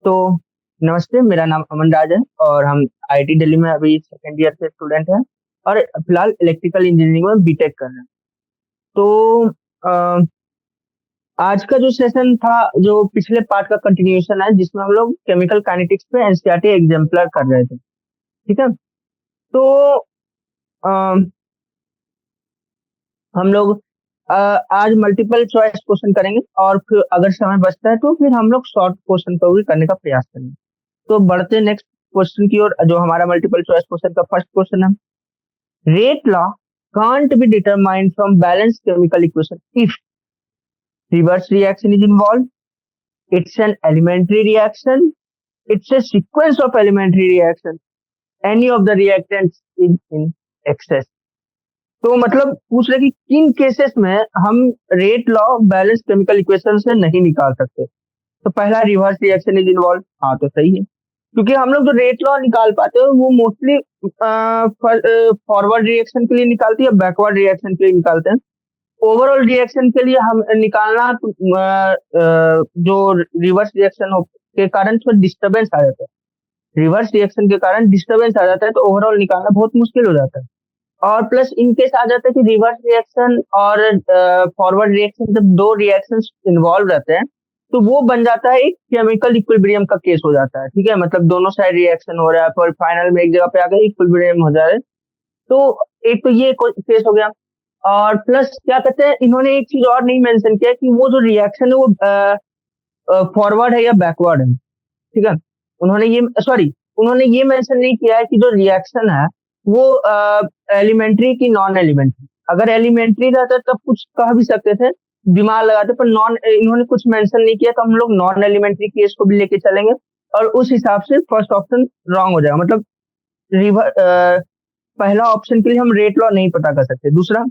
तो नमस्ते, मेरा नाम अमन राज है और हम आईआईटी दिल्ली में अभी सेकेंड ईयर के स्टूडेंट हैं और फिलहाल इलेक्ट्रिकल इंजीनियरिंग में बीटेक कर रहे हैं। तो अ, आज का जो सेशन था, जो पिछले पार्ट का कंटिन्यूएशन है, जिसमें हम लोग केमिकल काइनेटिक्स पे एनसीईआरटी एग्जाम्पलर कर रहे थे। ठीक है। तो अ, हम लोग आज मल्टीपल चॉइस क्वेश्चन करेंगे और फिर अगर समय बचता है तो फिर हम लोग शॉर्ट क्वेश्चन को भी करने का प्रयास करेंगे। तो बढ़ते नेक्स्ट क्वेश्चन की ओर, जो हमारा मल्टीपल चॉइस क्वेश्चन का फर्स्ट क्वेश्चन है। Rate law can't be determined from balanced chemical equation if reverse reaction is involved, it's an elementary reaction, it's a sequence of elementary reaction, any of the reactants is in excess। तो मतलब पूछ रहे कि किन cases में हम rate law balance chemical equation से नहीं निकाल सकते। तो पहला, रिवर्स रिएक्शन इज इन्वॉल्व। हाँ, तो सही है, क्योंकि हम लोग जो रेट लॉ निकाल पाते हैं वो मोस्टली फॉरवर्ड रिएक्शन के लिए निकालते हैं या बैकवर्ड रिएक्शन के लिए निकालते हैं। ओवरऑल रिएक्शन के लिए हम निकालना जो रिवर्स रिएक्शन के कारण थोड़ा डिस्टर्बेंस आ जाता है, रिवर्स रिएक्शन के कारण डिस्टर्बेंस आ जाता है, तो ओवरऑल निकालना बहुत मुश्किल हो जाता है। और प्लस इन केस आ जाता है कि रिवर्स रिएक्शन और फॉरवर्ड रिएक्शन, जब दो रिएक्शंस इन्वॉल्व रहते हैं तो वो बन जाता है एक केमिकल इक्विलिब्रियम का केस हो जाता है। ठीक है, मतलब दोनों साइड रिएक्शन हो रहा है पर फाइनल में एक जगह पे आकर इक्विलिब्रियम हो जाए। तो एक तो ये केस हो गया। और प्लस क्या कहते हैं, इन्होंने एक चीज और नहीं मेंशन किया कि वो जो रिएक्शन है वो फॉरवर्ड है या बैकवर्ड है। ठीक है, उन्होंने ये मेंशन नहीं किया है कि जो रिएक्शन है वो एलिमेंट्री की नॉन एलिमेंट्री। अगर एलिमेंट्री रहता तब कुछ कह भी सकते थे, दिमाग लगाते, पर नॉन, इन्होंने कुछ मेंशन नहीं किया, तो हम लोग नॉन एलिमेंट्री केस को भी लेके चलेंगे और उस हिसाब से फर्स्ट ऑप्शन रॉन्ग हो जाएगा। मतलब रिवर पहला ऑप्शन के लिए हम रेट लॉ नहीं पता कर सकते। दूसरा,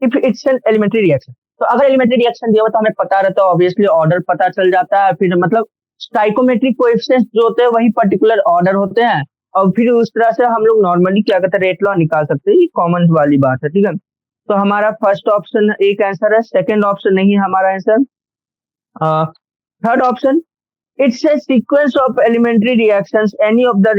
if it's an elementary reaction, तो अगर एलिमेंट्री रिएक्शन दिया हुआ तो हमें पता रहता है, ऑब्वियसली ऑर्डर पता चल जाता है। फिर मतलब स्टाइकोमेट्रिक कोएफिशिएंट्स जो होते हैं वही पर्टिकुलर ऑर्डर होते हैं और फिर उस तरह से हम लोग नॉर्मली क्या कहते हैं, रेट लॉ निकाल सकते हैं। ये कॉमन वाली बात है। ठीक है, तो हमारा फर्स्ट ऑप्शन एक आंसर है, सेकंड ऑप्शन नहीं है हमारा answer. Third option, it's a sequence of elementary reactions, any of the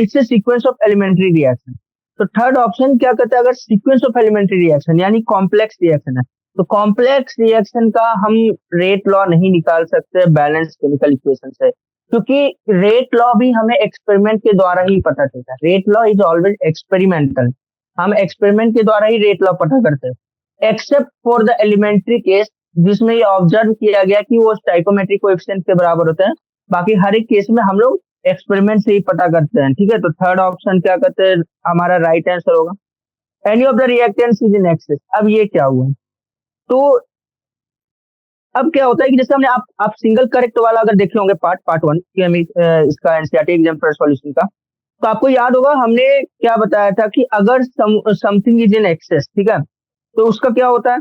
it's a sequence of elementary reaction। तो थर्ड ऑप्शन क्या कहता है, अगर सीक्वेंस ऑफ एलिमेंट्री रिएक्शन यानी कॉम्प्लेक्स रिएक्शन है, तो कॉम्प्लेक्स रिएक्शन का हम रेट लॉ नहीं निकाल सकते बैलेंस केमिकल इक्वेशन से, क्योंकि रेट लॉ भी हमें एक्सपेरिमेंट के द्वारा ही पता चलता है। Rate law is always experimental, हम एक्सपेरिमेंट के द्वारा ही रेट लॉ पता करते हैं, except for the elementary case जिसमें ये ऑब्जर्व किया गया कि वो स्टाइकोमेट्रिक कोएफिशिएंट के बराबर होते हैं। बाकी हर एक केस में हम लोग एक्सपेरिमेंट से ही पता करते हैं। ठीक है, तो थर्ड ऑप्शन क्या कहते हैं, हमारा राइट आंसर होगा। Any of the reactants is in excess. अब ये क्या हुआ, तो अब क्या होता है कि जैसे हमने आप सिंगल करेक्ट वाला अगर देखे होंगे पार्ट वन कि हम इसका एनसीईआरटी एग्जाम पर सॉल्यूशन का, तो आपको याद होगा हमने क्या बताया था कि अगर समथिंग इज इन एक्सेस, ठीक है, तो उसका क्या होता है,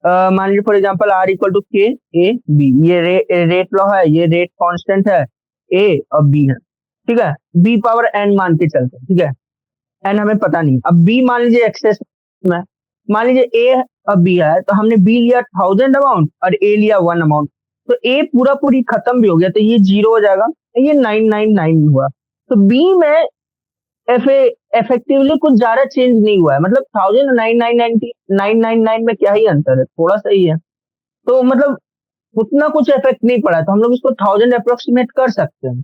मान लीजिए for example R equal to K A B, ये रेट लॉ है, ये रेट कांस्टेंट है, ए और बी है। ठीक है, बी पावर एन मान के चलते हैं। ठीक है, एन हमें पता नहीं। अब बी मान लीजिए एक्सेस में, मान लीजिए ए और बी है, तो हमने बी लिया 1000 अमाउंट और ए लिया 1 अमाउंट, तो ए पूरी खत्म भी हो गया, तो ये 0 हो जाएगा, ये 999 हुआ। तो बी में इफेक्टिवली कुछ ज्यादा चेंज नहीं हुआ है, मतलब 1000 में क्या ही अंतर है, थोड़ा सा ही है, तो मतलब उतना कुछ इफेक्ट नहीं पड़ा है, तो हम लोग इसको 1000 अप्रोक्सीमेट कर सकते हैं।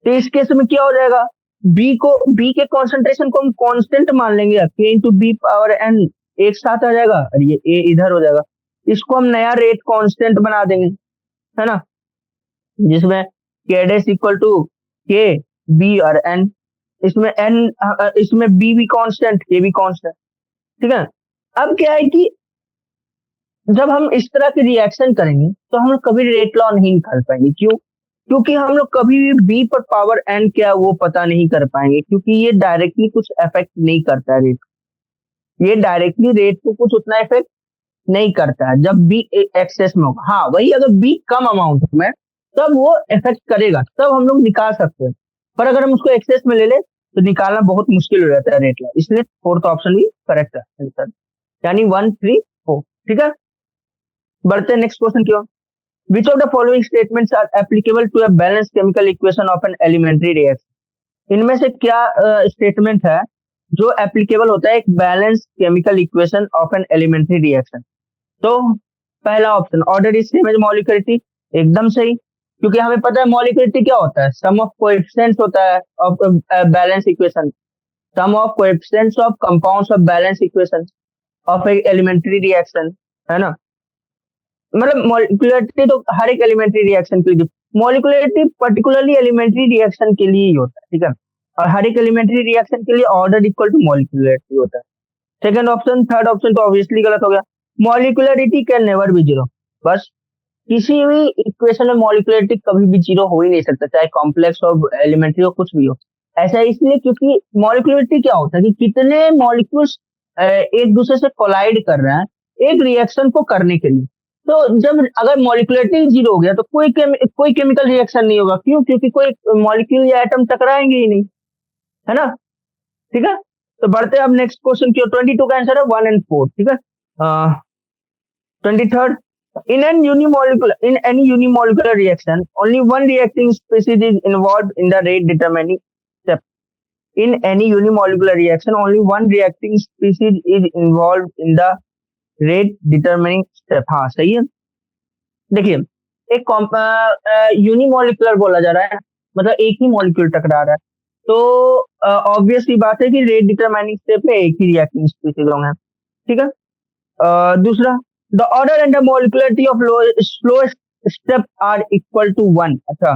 तो इस केस में क्या हो जाएगा, बी के कॉन्सेंट्रेशन को हम कांस्टेंट मान लेंगे, के इंटू बी पावर एन एक साथ आ जाएगा और ये ए इधर हो जाएगा। इसको हम नया रेट कांस्टेंट बना देंगे, है ना, जिसमें के डैश इक्वल टू के बी और एन, इसमें बी भी कांस्टेंट, के भी कांस्टेंट। ठीक है, अब क्या है कि जब हम इस तरह के रिएक्शन करेंगे तो हम लोग कभी रेट लॉ नहीं निकाल पाएंगे। क्यों, क्योंकि हम लोग कभी भी बी पर पावर एन क्या वो पता नहीं कर पाएंगे, क्योंकि ये डायरेक्टली कुछ इफेक्ट नहीं करता है रेट, ये डायरेक्टली रेट को कुछ उतना इफेक्ट नहीं करता है जब बी एक्सेस में होगा। हाँ, वही अगर बी कम अमाउंट में तब वो इफेक्ट करेगा, तब हम लोग निकाल सकते हैं, पर अगर हम उसको एक्सेस में ले ले तो निकालना बहुत मुश्किल हो जाता है रेट लॉ। इसलिए फोर्थ ऑप्शन भी करेक्ट है आंसर, यानी 1 3 4। ठीक है, बढ़ते हैं नेक्स्ट क्वेश्चन की ओर। Which of the following statements are applicable to a balance chemical equation of an elementary reaction? इनमें से क्या स्टेटमेंट है जो एप्लीकेबल होता है एक balance chemical equation of an elementary reaction? तो पहला option, order is same as molecularity, एकदम सही, क्योंकि हमें पता है मॉलिक्यूलरिटी क्या होता है, सम ऑफ कोएफिशिएंट्स होता है of balance equation, sum of coefficients of compounds of balance equation of a elementary reaction, है ना। मतलब मॉलिक्यूलरिटी तो हर एक एलिमेंट्री रिएक्शन के लिए, मॉलिक्यूलरिटी पर्टिकुलरली एलिमेंट्री रिएक्शन के लिए ही होता है, ठीक है, और हर एक एलिमेंट्री रिएक्शन के लिए ऑर्डर इक्वल टू मॉलिक्यूलरिटी होता है। सेकंड ऑप्शन, थर्ड ऑप्शन तो ऑब्वियसली गलत हो गया, molecularity can never be zero, बस किसी भी इक्वेशन में मॉलिक्यूलरिटी कभी भी जीरो हो ही नहीं सकता, चाहे कॉम्प्लेक्स हो, एलिमेंट्री हो, कुछ भी हो। ऐसा इसलिए क्योंकि मॉलिक्यूलरिटी क्या होता है कि कितने मॉलिक्यूल्स एक दूसरे से कोलाइड कर रहे हैं एक रिएक्शन को करने के लिए। तो जब अगर मॉलिक्यूलरिटी जीरो हो गया तो कोई केमिकल रिएक्शन नहीं होगा, क्यों? क्योंकि कोई मॉलिक्यूल या एटम टकराएंगे ही नहीं, है ना। ठीक है, तो बढ़ते हैं अब नेक्स्ट क्वेश्चन की। 22 का आंसर है 1 and 4, ठीक है। 23rd, in any unimolecular reaction, only one reacting species is involved in the rate determining step. In any unimolecular reaction, only one reacting species is involved in the rate determining step. हाँ सही है। देखिए, एक unimolecular बोला जा रहा है, मतलब एक ही मॉलिक्यूल टकरा रहा है, तो ऑब्वियसली बात है कि रेट डिटरमाइनिंग स्टेप में एक ही रिएक्टिंग स्पीशीज होंगे, ठीक है। दूसरा, the order and the molecularity of slowest step are equal to 1। अच्छा,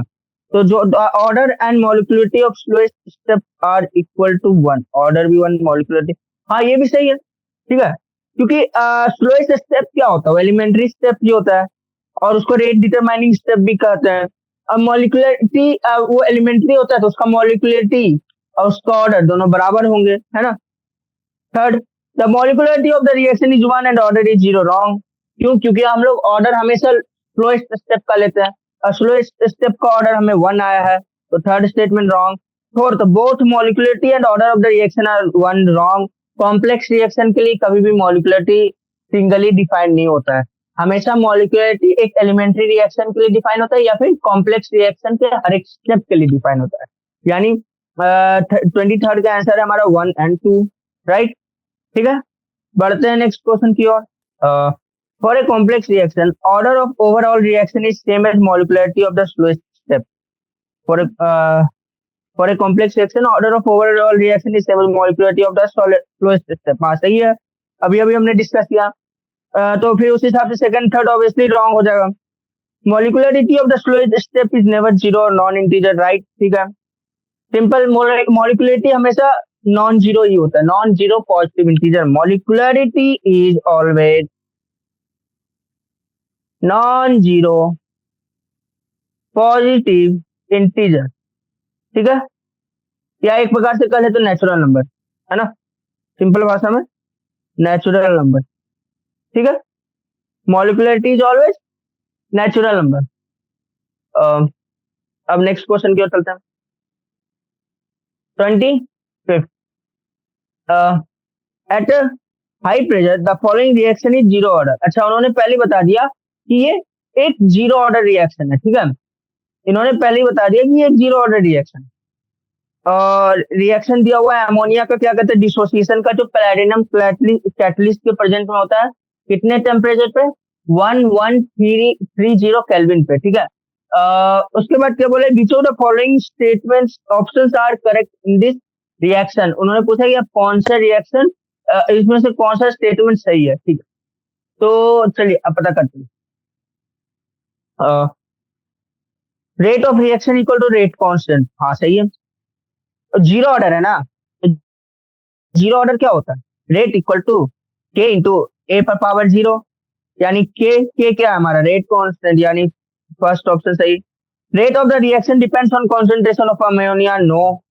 तो जो order and molecularity of slowest step are equal to 1, order भी 1, मॉलिक्यूलरिटी, हाँ ये भी सही है, ठीक है, क्योंकि स्लोएस्ट स्टेप क्या होता है, एलिमेंट्री स्टेप ही होता है, और उसको रेट डिटरमाइनिंग स्टेप भी कहते हैं। अब मॉलिक्यूलरिटी वो एलिमेंट्री होता है तो उसका मॉलिक्यूलरिटी और उसका ऑर्डर दोनों बराबर होंगे, है ना। Third, the molecularity of the reaction is 1 and order is 0, wrong. क्यों? क्योंकि हम लोग ऑर्डर हमेशा स्लोएस्ट स्टेप का लेते हैं और स्लोएस्ट स्टेप का ऑर्डर हमें 1 आया है, तो third statement wrong. Fourth, both molecularity and order of the reaction are 1, wrong. Complex reaction के लिए कभी भी मॉलिक्यूलरिटी सिंगली डिफाइन नहीं होता है, हमेशा मॉलिक्यूलरिटी एक एलिमेंट्री रिएक्शन के लिए डिफाइन होता है या फिर कॉम्प्लेक्स रिएक्शन के हर एक स्टेप के लिए डिफाइन होता है। यानी 23rd का आंसर है हमारा 1 and 2, राइट, ठीक है। बढ़ते हैं नेक्स्ट क्वेश्चन की ओर। For a complex reaction, order of overall reaction is same as molecularity of the slowest step. For a complex reaction, order of overall reaction is same as molecularity of the slowest step. हाँ सही है, अभी अभी हमने discuss किया। तो फिर उस हिसाब से सेकंड थर्ड ऑब्वियसली रॉन्ग हो जाएगा। Molecularity of the slowest step is never zero और नॉन इंटीजर, राइट, ठीक है। सिंपल, मॉलिक्यूलरिटी हमेशा नॉन जीरो ही होता है, non zero positive integer. Molecularity is always non zero positive integer, ठीक है, या एक प्रकार से कहे तो नेचुरल नंबर, है ना, सिंपल भाषा में नेचुरल नंबर, ठीक है। Molecularity is always natural number. अब नेक्स्ट क्वेश्चन की ओर चलते हैं। 25th, at high pressure the following reaction is zero order. अच्छा, उन्होंने पहले बता दिया कि ये एक जीरो ऑर्डर रिएक्शन है, ठीक है, इन्होंने पहले ही बता दिया कि ये एक जीरो ऑर्डर रिएक्शन। और रिएक्शन दिया हुआ है अमोनिया का, क्या कहते हैं, डिसोसिएशन का, जो प्लैटिनम कैटलिस्ट के प्रेजेंट में होता है, कितने टेम्परेचर पे, 1130 केल्विन पे, ठीक है। उसके बाद क्या बोले, which of the following statements options are correct in this reaction. उन्होंने पूछा कि आप कौन सा रिएक्शन, इसमें से कौन सा स्टेटमेंट सही है, ठीक है। तो चलिए अब पता करते हैं। Rate of reaction equal to rate constant, हाँ सही है। जीरो ऑर्डर है ना, जीरो ऑर्डर क्या होता है, rate equal to K into A पर पावर 0, यानी के क्या है हमारा, रेट कांस्टेंट, यानी फर्स्ट ऑप्शन सही। Rate of the reaction depends on concentration of ammonia, no,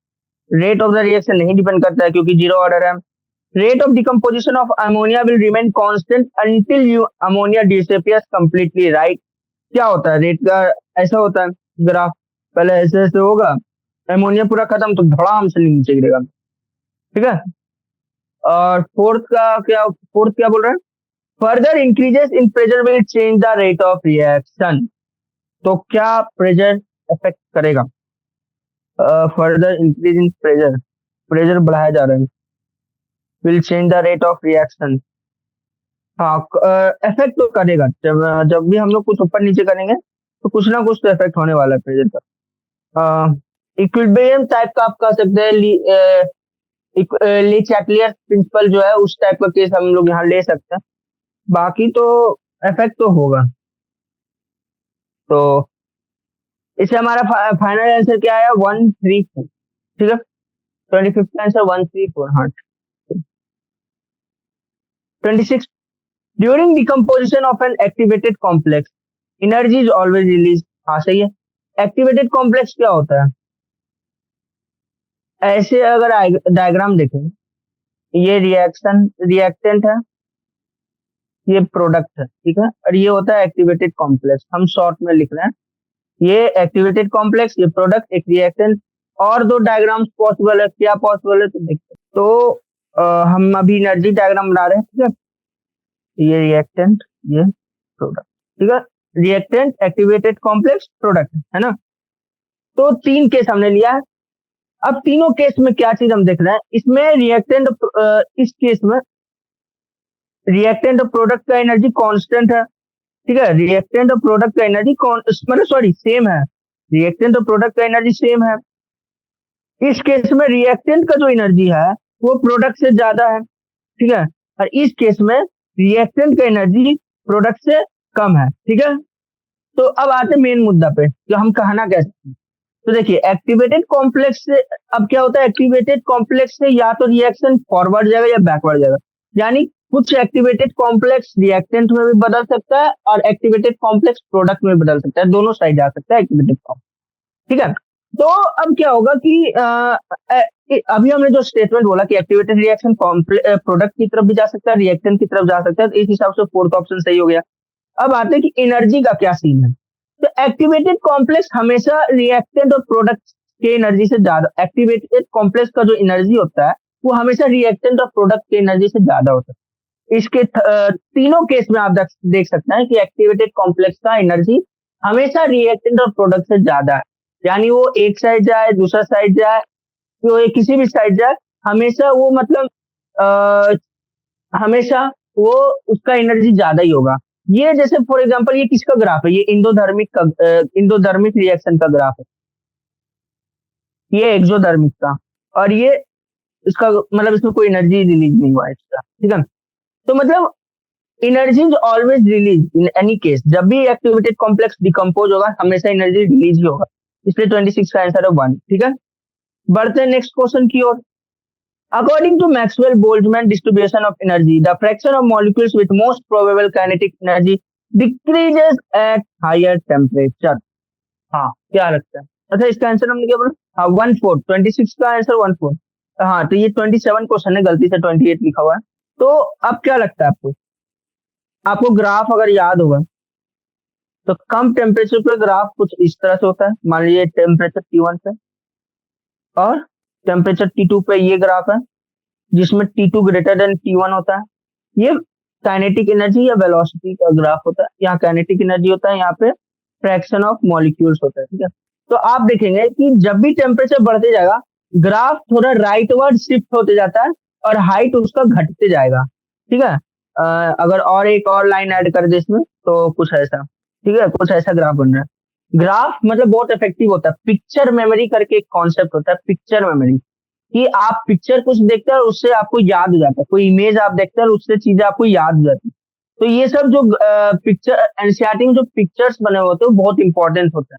rate of the reaction नहीं डिपेंड करता है क्योंकि जीरो ऑर्डर है। Rate of decomposition of ammonia will remain constant until you ammonia disappears completely, right. क्या होता है rate का, ऐसा होता है ग्राफ, पहले ऐसे ऐसे होगा, अमोनिया पूरा खत्म तो धड़ाम से नीचे गिरेगा, ठीक है। और फोर्थ क्या बोल रहा है, further increases in pressure will change the rate of reaction. तो क्या प्रेशर अफेक्ट करेगा? Further increase in pressure, pressure बढ़ाया जा रहा है, will change the rate of reaction. हाँ, इफेक्ट तो करेगा। जब जब भी हम लोग कुछ ऊपर नीचे करेंगे तो कुछ ना कुछ तो इफेक्ट होने वाला है प्रेशर का। इक्विलिब्रियम टाइप का आप कह सकते हैं, ली चैटलियर प्रिंसिपल जो है उस टाइप का केस हम लोग यहाँ ले सकते हैं। बाकी तो इफेक्ट तो होगा। तो इसे हमारा फाइनल आंसर क्या आया? 134। ठीक है, 25th आंसर 134। हाँ, 26, during decomposition of an activated complex energy is always release. हाँ सही है। एक्टिवेटेड कॉम्प्लेक्स क्या होता है? ऐसे अगर डायग्राम देखें, ये रिएक्टेंट है, ये प्रोडक्ट है, ठीक है, और ये होता है एक्टिवेटेड कॉम्प्लेक्स। हम शॉर्ट में लिख रहे हैं, ये एक्टिवेटेड कॉम्प्लेक्स, ये प्रोडक्ट, एक रिएक्टेंट। और दो डायग्राम्स पॉसिबल है, क्या पॉसिबल है तो देखते हैं। तो हम अभी एनर्जी डायग्राम बना रहे हैं, ठीक है, ये रिएक्टेंट, ये प्रोडक्ट, ठीक है, रिएक्टेंट, एक्टिवेटेड कॉम्प्लेक्स, प्रोडक्ट, है ना। तो तीन केस हमने लिया है। अब तीनों केस में क्या चीज हम देख रहे हैं, इसमें रिएक्टेंट, इस केस में रिएक्टेंट और प्रोडक्ट का एनर्जी कांस्टेंट है, ठीक है, रिएक्टेंट और प्रोडक्ट का एनर्जी मतलब सॉरी सेम है, रिएक्टेंट और प्रोडक्ट का एनर्जी सेम है। इस केस में रिएक्टेंट का जो एनर्जी है वो प्रोडक्ट से ज्यादा है, ठीक है, और इस केस में रिएक्टेंट का एनर्जी प्रोडक्ट से कम है, ठीक है। तो अब आते मेन मुद्दा पे, जो हम कहना क्या चाहते हैं। तो देखिए, एक्टिवेटेड कॉम्प्लेक्स से अब क्या होता है, एक्टिवेटेड कॉम्प्लेक्स से या तो रिएक्शन फॉरवर्ड जाएगा या बैकवर्ड जाएगा। यानी कुछ एक्टिवेटेड कॉम्प्लेक्स रिएक्टेंट में भी बदल सकता है और एक्टिवेटेड कॉम्प्लेक्स प्रोडक्ट में बदल सकता है, दोनों साइड जा सकता है एक्टिवेटेड कॉम्प्लेक्स, ठीक है। तो अब क्या होगा कि अभी हमने जो स्टेटमेंट बोला कि एक्टिवेटेड रिएक्शन प्रोडक्ट की तरफ भी जा सकता है, रिएक्टेंट की तरफ जा सकता है, तो इस हिसाब से फोर्थ ऑप्शन सही हो गया। अब आते हैं कि एनर्जी का क्या सीन है। तो एक्टिवेटेड कॉम्प्लेक्स हमेशा रिएक्टेंट और प्रोडक्ट के एनर्जी से ज्यादा, एक्टिवेटेड कॉम्प्लेक्स का जो एनर्जी होता है वो हमेशा रिएक्टेंट और प्रोडक्ट के एनर्जी से ज्यादा होता है। इसके तीनों केस में आप देख सकते हैं कि एक्टिवेटेड कॉम्प्लेक्स का एनर्जी हमेशा रिएक्टेंट और प्रोडक्ट से ज्यादा है। यानी वो एक साइड जाए, दूसरा साइड जाए, तो ये किसी भी साइड जाए, हमेशा वो मतलब हमेशा वो उसका एनर्जी ज्यादा ही होगा। ये जैसे फॉर एग्जांपल ये किसका ग्राफ है, ये इंडोधर्मिक रिएक्शन का ग्राफ है, ये एक्सोधर्मिक का, और ये इसका मतलब इसमें कोई एनर्जी रिलीज नहीं हुआ है इसका, ठीक है। तो मतलब energy is always release in any case, जब भी एक्टिवेटेड कॉम्प्लेक्स डिकम्पोज होगा हमेशा एनर्जी रिलीज ही होगा, इसलिए 26 का आंसर है 1, ठीक है। बढ़ते हैं नेक्स्ट क्वेश्चन की ओर। According to Maxwell-Boltzmann distribution of energy, the fraction of molecules with most probable kinetic energy decreases at higher temperature. हाँ, क्या लगता है? अच्छा, इसका आंसर हमने क्या बोला? हाँ, 14, 26 का आंसर 14। हाँ, तो ये 27 क्वेश्चन है, गलती से 28 लिखा हुआ है। तो अब क्या लगता है आपको? आपको ग्राफ अगर याद होगा तो कम टेम्परेचर पर ग्राफ कुछ इस तरह से होता है। मान लीजिए टेम्परेचर T1 पे और टेम्परेचर T2 पे ये ग्राफ है, जिसमें T2 ग्रेटर देन T1 होता है। ये काइनेटिक एनर्जी या वेलोसिटी का ग्राफ होता है। यहाँ काइनेटिक एनर्जी होता है, यहाँ पे फ्रैक्शन ऑफ मॉलिक्यूल्स होता है, ठीक है। तो आप देखेंगे कि जब भी टेम्परेचर बढ़ते जाएगा ग्राफ थोड़ा राइटवर्ड शिफ्ट होते जाता है और हाइट उसका घटते जाएगा, ठीक है। अगर और एक और लाइन ऐड कर दे इसमें तो कुछ ऐसा, ठीक है, कुछ ऐसा ग्राफ बन रहा है। ग्राफ मतलब बहुत इफेक्टिव होता है। पिक्चर मेमोरी करके एक कॉन्सेप्ट होता है, पिक्चर मेमोरी, कि आप पिक्चर कुछ देखते हैं और उससे आपको याद हो जाता है, कोई इमेज आप देखते हैं और उससे चीजें आपको याद हो जाती है। तो ये सब जो पिक्चर एनसीईआरटी में जो पिक्चर्स बने होते हैं वो बहुत इंपॉर्टेंट होता है।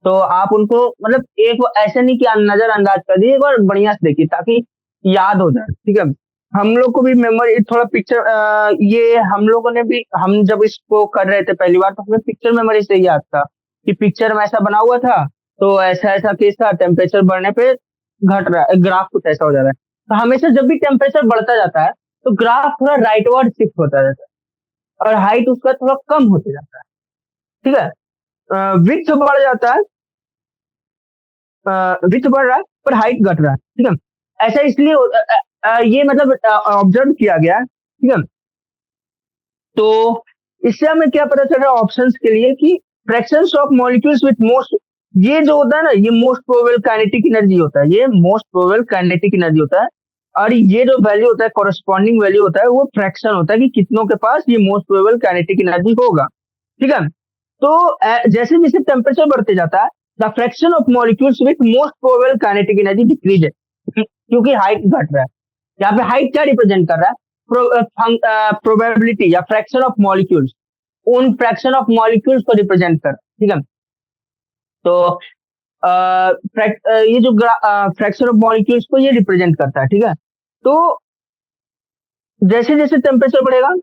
तो आप उनको मतलब एक ऐसे नहीं कि नजरअंदाज कर दिए, एक बार बढ़िया से देखिए ताकि याद हो जाए, ठीक है। हम लोग को भी मेमोरी थोड़ा पिक्चर, ये हम लोगों ने भी, हम जब इसको कर रहे थे पहली बार तो हमें पिक्चर मेमोरी से याद था कि पिक्चर में ऐसा बना हुआ था, तो ऐसा ऐसा केस था, टेम्परेचर बढ़ने पे घट रहा है, ग्राफ कुछ ऐसा हो जा रहा है। तो हमेशा जब भी टेम्परेचर बढ़ता जाता है तो ग्राफ थोड़ा राइटवर्ड शिफ्ट होता रहता है और हाइट उसका थोड़ा कम होते जाता है, ठीक है। विड्थ बढ़ जाता है, विड्थ बढ़ रहा है पर हाइट घट रहा है, ठीक है। ऐसा इसलिए ये मतलब ऑब्जर्व किया गया, ठीक है। तो इससे हमें क्या पता चल रहा है ऑप्शंस के लिए कि fractions of molecules with most, ये जो होता है ना, ये मोस्ट प्रोबेबल काइनेटिक एनर्जी होता है, ये मोस्ट प्रोबेबल काइनेटिक एनर्जी होता है। और ये जो वैल्यू होता है, कॉरेस्पॉन्डिंग वैल्यू होता है, वो फ्रैक्शन होता है कि कितनों के पास ये मोस्ट प्रोबेबल काइनेटिक एनर्जी होगा। ठीक है। तो जैसे जैसे टेम्परेचर बढ़ते जाता है, the fraction of molecules with most probable kinetic energy decrease है, क्योंकि हाइट घट रहा है। यहाँ पे हाइट क्या रिप्रेजेंट कर रहा है? प्रोबेबिलिटी या फ्रैक्शन ऑफ मॉलिक्यूल्स, उन फ्रैक्शन ऑफ मॉलिक्यूल्स को रिप्रेजेंट कर, ठीक है। तो ये जो फ्रैक्शन ऑफ मॉलिक्यूल्स को ये रिप्रेजेंट करता है, ठीक है। तो जैसे जैसे टेम्परेचर बढ़ेगा,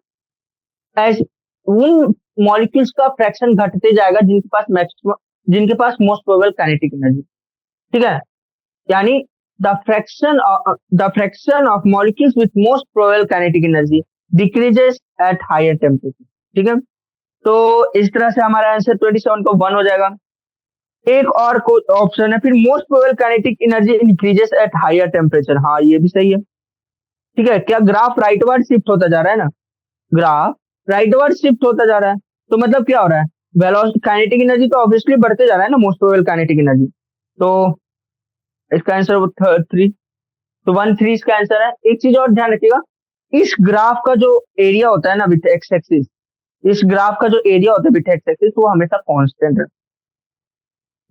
ऐसे उन मॉलिक्यूल्स का फ्रैक्शन घटते जाएगा जिनके पास मैक्सिमम, जिनके पास मोस्ट प्रोबेबल काइनेटिक एनर्जी, ठीक है। यानी the fraction of molecules with most probable kinetic energy decreases at higher temperature, ठीक है। तो इस तरह से हमारा आंसर 27 को 1 हो जाएगा। एक और ऑप्शन है फिर, most probable kinetic energy increases at higher temperature, हाँ ये भी सही है, ठीक है। क्या ग्राफ राइटवर्ड शिफ्ट होता जा रहा है ना, ग्राफ राइटवर्ड शिफ्ट होता जा रहा है, तो मतलब क्या हो रहा है, वेलोसिटी काइनेटिक एनर्जी तो ऑब्वियसली बढ़ते जा रहा है ना, मोस्ट प्रोबेबल काइनेटिक एनर्जी। तो इसका आंसर 3, तो 1 3 इसका आंसर है। एक चीज और ध्यान रखिएगा, इस ग्राफ का जो एरिया होता है ना विथ एक्स एक्सिस, इस ग्राफ का जो एरिया होता है विथ एक्स एक्सिस, वो हमेशा कांस्टेंट है,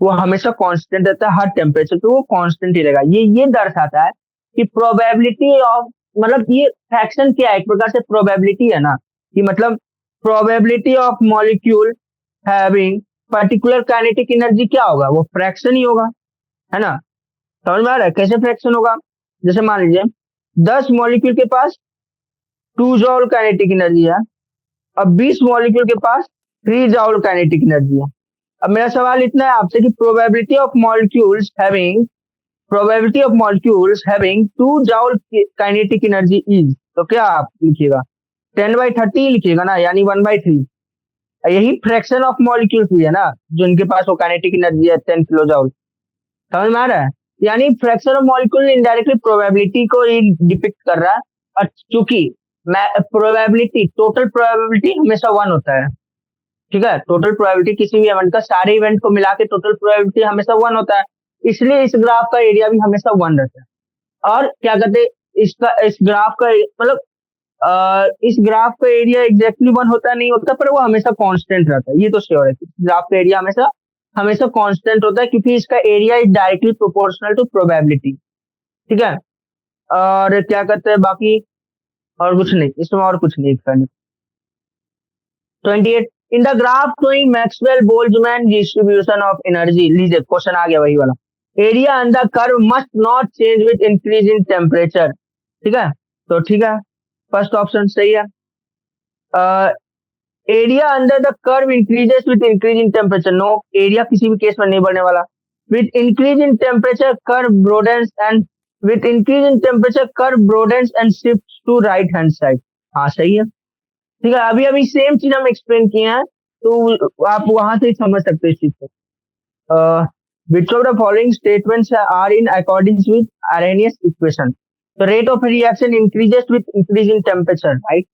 वो हमेशा कांस्टेंट रहता है हर टेम्परेचर पे, वो कांस्टेंट ही रहेगा। ये दर्शाता है कि प्रोबेबिलिटी ऑफ, मतलब ये फ्रैक्शन क्या है, एक प्रकार से प्रोबेबिलिटी है ना, कि मतलब probability of molecule having particular kinetic energy क्या होगा, वो फ्रैक्शन ही होगा, है ना। समझ में आ रहा है कैसे फ्रैक्शन होगा? जैसे मान लीजिए 10 मॉलिक्यूल के पास 2 जॉल काइनेटिक एनर्जी है, अब 20 मॉलिक्यूल के पास 3 जॉल काइनेटिक एनर्जी है। अब मेरा सवाल इतना है आपसे कि probability of molecules having 2 जॉल kinetic energy is, तो क्या आप लिखिएगा 10/30 लिखिएगा ना, यानी 1/3। यही फ्रैक्शन ऑफ मॉलिक्यूल्स भी है ना, जो इनके पास वो काइनेटिक एनर्जी है 10 किलो जॉल। समझ में आ रहा है? यानी fraction of molecule indirectly probability को ही डिपिक्ट कर रहा है। और चूंकि प्रोबेबिलिटी, टोटल प्रोबेबिलिटी हमेशा 1 होता है, ठीक है। टोटल प्रोबेबिलिटी किसी भी इवेंट का, सारे इवेंट को मिला के टोटल प्रोबेबिलिटी हमेशा 1 होता है, इसलिए इस ग्राफ का एरिया भी हमेशा 1 रहता है। और क्या कहते हैं, इसका इस ग्राफ का मतलब इस ग्राफ का एरिया एग्जैक्टली 1 होता नहीं होता, पर वो हमेशा कांस्टेंट रहता है, ये तो श्योर है। ग्राफ का एरिया हमेशा हमेशा कांस्टेंट होता है, क्योंकि इसका area is directly proportional to probability, ठीक है। और क्या कहते हैं बाकी, और कुछ नहीं इसमें, और कुछ नहीं इसका। 28 in the graph showing Maxwell Boltzmann distribution of energy, लीजिए क्वेश्चन आ गया वही वाला, area on the curve must not change with increase in temperature, ठीक है। तो ठीक है, फर्स्ट ऑप्शन सही है। Area under the curve increases with increase in temperature, no, area किसी भी केस में नहीं बढ़ने वाला। With increase in temperature curve broadens and with increase in temperature curve broadens and shift to right hand side, हाँ सही है, ठीक है। अभी अभी सेम चीज हम एक्सप्लेन किए हैं, तो आप वहां से ही समझ सकते हैं इस चीज को। which of the following statements are in accordance with Arrhenius equation? The rate of reaction increases with increase in temperature, right?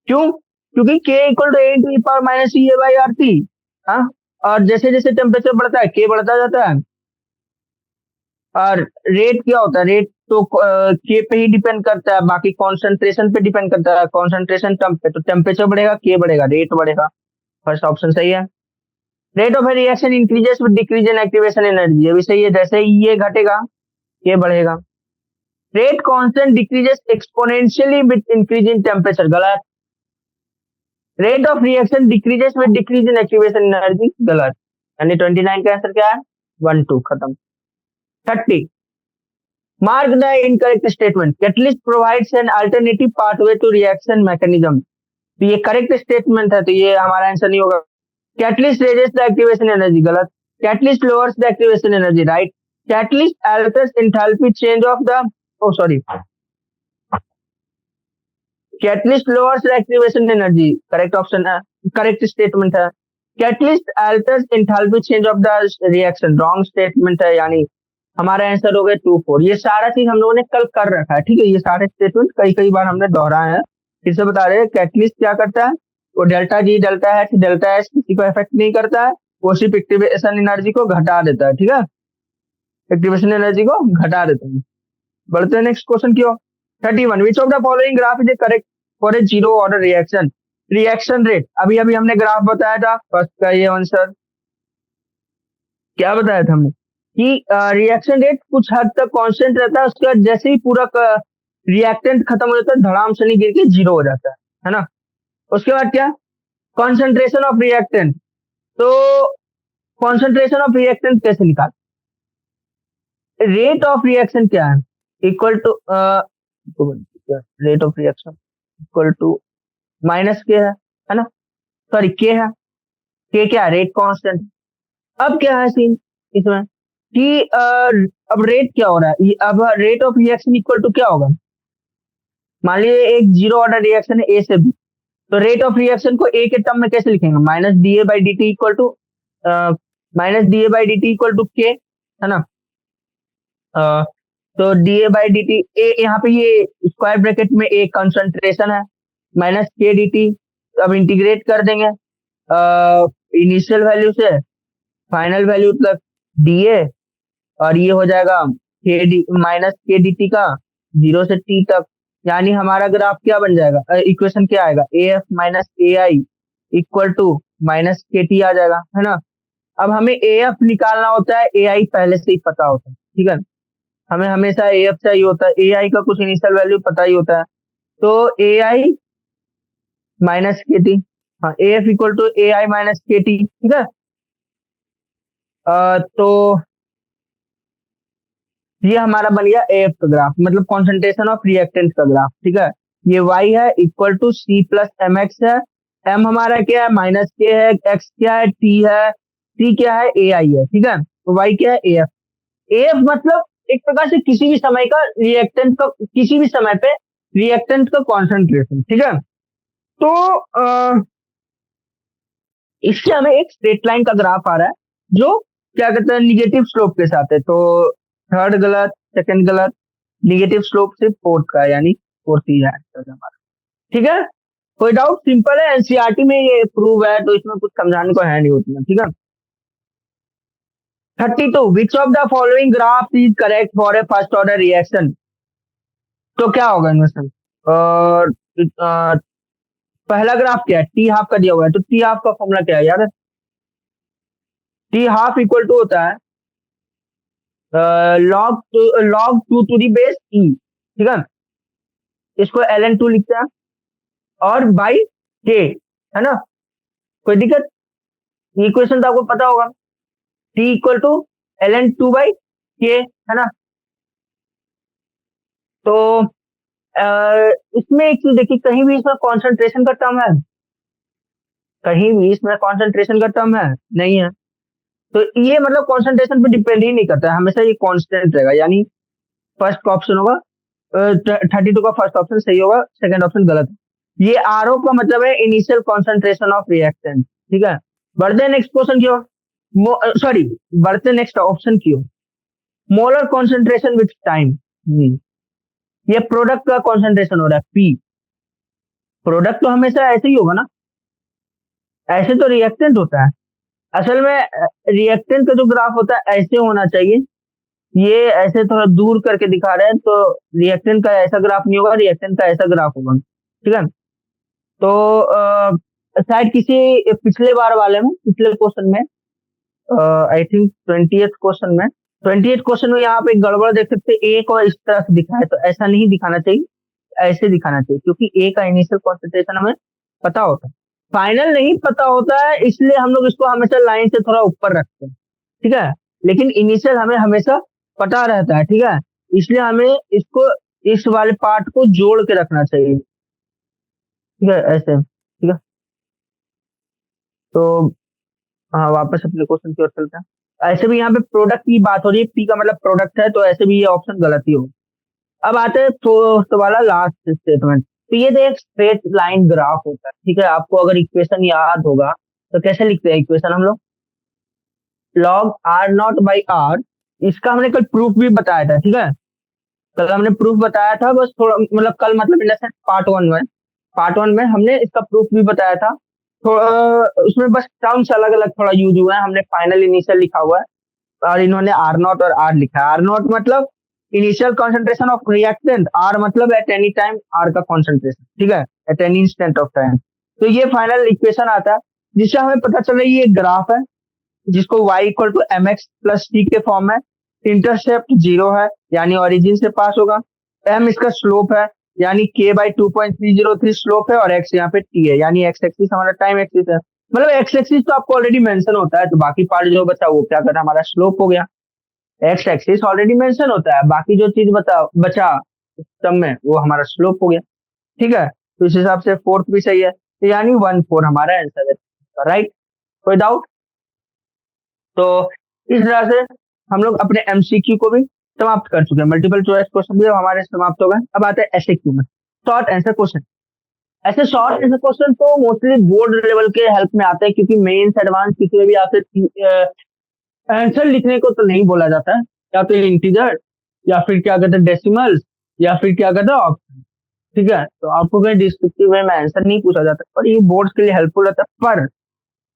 क्यों? क्योंकि K equal to A into E power minus E A by R T, हाँ। और जैसे जैसे temperature बढ़ता है K बढ़ता जाता है, और रेट क्या होता है, रेट तो K पे ही डिपेंड करता है, बाकी कॉन्सेंट्रेशन पे डिपेंड करता है, कॉन्सेंट्रेशन टर्म पे, तो टेम्परेचर बढ़ेगा K बढ़ेगा, रेट बढ़ेगा। फर्स्ट ऑप्शन सही है। Rate of reaction increases with decrease in activation energy, ये भी सही है, जैसे ही ये घटेगा ये बढ़ेगा। Rate constant decreases exponentially with increase in temperature, गलत। Rate of reaction decreases with decrease in activation energy, गलत। यानी 29 का आंसर क्या है, 1 2, खत्म। 30 mark the incorrect statement, catalyst provides an alternative pathway to reaction mechanism, तो ये करेक्ट स्टेटमेंट है, तो ये हमारा आंसर नहीं होगा। Catalyst raises the activation energy, गलत। Catalyst lowers the activation energy, right? Catalyst alters enthalpy change of the, oh sorry, Catalyst lowers the activation energy, correct option है, correct statement है। Catalyst alters enthalpy change of the reaction, wrong statement है, यानी हमारा answer हो गया 2 4। ये सारा चीज हम लोगों ने कल कर रखा है, ठीक है। ये सारे स्टेटमेंट कई कई बार हमने दोहराए हैं, फिर से बता रहे हैं। कैटलिस्ट क्या करता है, वो delta G, delta H, delta S किसी को इफेक्ट नहीं करता है, वो सिर्फ एक्टिवेशन एनर्जी को घटा देता है। ठीक है, एक्टिवेशन एनर्जी को घटा देता है। बढ़ते हैं नेक्स्ट क्वेश्चन की ओर। 31, विच of the following graph is correct for a zero order reaction. Reaction rate, अभी अभी हमने ग्राफ बताया था फर्स्ट का, ये आंसर क्या बताया था हमने कि रिएक्शन रेट कुछ हद तक कांस्टेंट रहता है, उसके बाद जैसे ही पूरा रिएक्टेंट खत्म हो जाता है धड़ाम से नहीं गिर के जीरो हो जाता है ना। उसके बाद क्या, कॉन्सेंट्रेशन ऑफ रिएक्टेंट। तो कॉन्सेंट्रेशन ऑफ रिएक्टेंट कैसे निकाल, रेट ऑफ रिएक्शन क्या है, equal to rate of reaction equal to minus K है ना, सॉरी के है, के क्या है, रेट कांस्टेंट। अब क्या है सीन इसमें कि अब रेट क्या हो रहा है, अब rate of reaction equal to क्या होगा, मान लीजिए एक जीरो ऑर्डर रिएक्शन है ए से बी, तो रेट ऑफ रिएक्शन को ए के टर्म में कैसे लिखेंगे, minus d A by D T equal to k, है ना। तो D A by D t, A यहाँ पे ये स्क्वायर ब्रैकेट में ए कंसंट्रेशन है, माइनस के डी टी। अब इंटीग्रेट कर देंगे इनिशियल वैल्यू से फाइनल वैल्यू तक डी ए, और ये हो जाएगा k d minus k D T का जीरो से टी तक। यानी हमारा ग्राफ क्या बन जाएगा, इक्वेशन क्या आएगा, A F minus A I equal to minus के टी आ जाएगा, है ना। अब हमें ए एफ निकालना होता है, ए आई पहले से ही पता होता है, ठीक है। हमें हमेशा ए एफ चाहिए होता है, ए आई का कुछ इनिशियल वैल्यू पता ही होता है, तो ए आई माइनस के टी, हाँ A F equal to A I minus के टी, ठीक है। तो ये हमारा बन गया एफ का ग्राफ, मतलब कॉन्सेंट्रेशन ऑफ रिएक्टेंट का ग्राफ, ठीक है। ये y है equal to C plus M X है, m हमारा क्या है माइनस के है, x क्या है t है, t क्या है ए आई है, ठीक है। तो y क्या है ए एफ, ए एफ मतलब एक प्रकार से किसी भी समय का रिएक्टेंट का, किसी भी समय पे रिएक्टेंट का कॉन्सेंट्रेशन, ठीक है। तो इससे हमें एक स्ट्रेट लाइन का ग्राफ आ रहा है जो क्या कहते हैं निगेटिव स्लोप के साथ है, तो थर्ड गलत, सेकंड गलत, निगेटिव स्लोप से फोर्थ का, यानी फोर्थ ही है आंसर हमारा, ठीक है। कोई डाउट, सिंपल है, एनसीईआरटी में ये प्रूव है, तो इसमें कुछ समझाने को है नहीं उतना, ठीक है। 32, विच of the following graph is correct for a first order reaction. तो क्या होगा इनमें, और पहला ग्राफ क्या है, टी हाफ का दिया हुआ है, तो टी हाफ का फॉर्मूला क्या है यार, टी हाफ इक्वल टू होता है log two to the base e, ठीक है। इसको एल एन टू लिखते हैं, और बाई के, है ना। कोई दिक्कत, इक्वेशन तो आपको पता होगा, T equal to L N two by K, है ना। तो इसमें एक चीज देखिए, कहीं भी इसमें कॉन्सेंट्रेशन का टर्म है, कहीं भी इसमें कॉन्सेंट्रेशन का टर्म है नहीं है, तो ये मतलब कॉन्सेंट्रेशन पे डिपेंड ही नहीं करता है, हमेशा ये कांस्टेंट रहेगा, यानी फर्स्ट ऑप्शन होगा 32 का फर्स्ट ऑप्शन सही होगा, सेकंड ऑप्शन गलत। ये आर ओ का मतलब है इनिशियल कॉन्सेंट्रेशन ऑफ रिएक्टेंट, ठीक है। बढ़ते नेक्स्ट क्वेश्चन की ओर, सॉरी बढ़ते नेक्स्ट ऑप्शन की ओर, मोलर कॉन्सेंट्रेशन विथ टाइम। ये प्रोडक्ट का कॉन्सेंट्रेशन हो रहा है पी, प्रोडक्ट तो हमेशा ऐसे ही होगा ना, ऐसे तो रिएक्टेंट होता है, असल में रिएक्टेंट का जो ग्राफ होता है ऐसे होना चाहिए, ये ऐसे थोड़ा दूर करके दिखा रहे हैं, तो रिएक्टेंट का ऐसा ग्राफ नहीं होगा, रिएक्टेंट का ऐसा ग्राफ होगा, ठीक है। तो शायद किसी पिछले बार वाले में, पिछले क्वेश्चन में, आई थिंक 20th क्वेश्चन में, 20th क्वेश्चन में यहाँ पे एक गड़बड़ देख सकते हैं, ए को इस तरह से दिखा है, तो ऐसा नहीं दिखाना चाहिए, ऐसे दिखाना चाहिए, क्योंकि ए का इनिशियल कॉन्सेंट्रेशन हमें पता होता है, फाइनल नहीं पता होता है, इसलिए हम लोग इसको हमेशा लाइन से थोड़ा ऊपर रखते हैं, ठीक है। लेकिन इनिशियल हमें हमेशा पता रहता है, ठीक है, इसलिए हमें इसको इस वाले पार्ट को जोड़ के रखना चाहिए, ठीक है, ऐसे, ठीक है। तो हाँ, वापस अपने क्वेश्चन की ओर चलते हैं। ऐसे भी यहाँ पे प्रोडक्ट की बात हो रही है, पी का मतलब प्रोडक्ट है, तो ऐसे भी ये ऑप्शन गलत ही होगा। अब आते हैं तो वाला लास्ट स्टेटमेंट, तो ये एक स्ट्रेट लाइन ग्राफ होता है, ठीक है। आपको अगर इक्वेशन याद होगा तो कैसे लिखते हैं इक्वेशन हम लोग, log R nought by R, इसका हमने कल प्रूफ भी बताया था, ठीक है। कल हमने प्रूफ बताया था, बस थोड़ा मतलब कल मतलब इन द सेंस पार्ट 1 में, पार्ट वन में हमने इसका प्रूफ भी बताया था। थोड़ा उसमें बस टर्म्स अलग अलग थोड़ा यूज हुआ है, हमने फाइनल इनिशियल लिखा हुआ है और इन्होंने आर नॉट और आर लिखा है। आर नॉट मतलब initial concentration of reactant, R मतलब एट एनी टाइम आर का कॉन्सेंट्रेशन, ठीक है, at any instant of time. तो ये फाइनल इक्वेशन आता है जिससे हमें पता चल रहा है ये ग्राफ है जिसको y equal to M x plus T के फॉर्म में, इंटरसेप्ट जीरो है यानी ओरिजिन से पास होगा, m इसका स्लोप है यानी k बाई 2.303 स्लोप है, और x यहाँ पे t है यानी x एक्सिस हमारा टाइम एक्सिस है। मतलब x एक्सिस तो आपको ऑलरेडी मेंशन होता है, तो बाकी पार्ट जो बचा वो क्या करना, हमारा स्लोप हो गया। x एक्सिस ऑलरेडी मेंशन होता है, बाकी जो चीज बचा सब में वो हमारा स्लोप हो गया, ठीक है। तो इस हिसाब से फोर्थ भी सही है, तो यानी 1 4 हमारा आंसर है, राइट। कोई डाउट? तो इस तरह से हम लोग अपने एमसीक्यू को भी समाप्त कर चुके हैं, मल्टीपल चॉइस क्वेश्चन भी हमारे समाप्त हो गए। अब आते हैं एसएक्यू में, शॉर्ट आंसर क्वेश्चन। ऐसे शॉर्ट आंसर क्वेश्चन तो मोस्टली बोर्ड लेवल के हेल्प में आते हैं, क्योंकि मेंस एडवांस किसी भी आपसे आंसर लिखने को तो नहीं बोला जाता है, या तो इंटीजर या फिर क्या कहते हैं डेसिमल्स या फिर क्या कहते हैं ऑप्शन, ठीक है। तो आपको कहीं डिस्क्रिप्टिव वे में आंसर नहीं पूछा जाता, पर ये बोर्ड के लिए हेल्पफुल रहता है। पर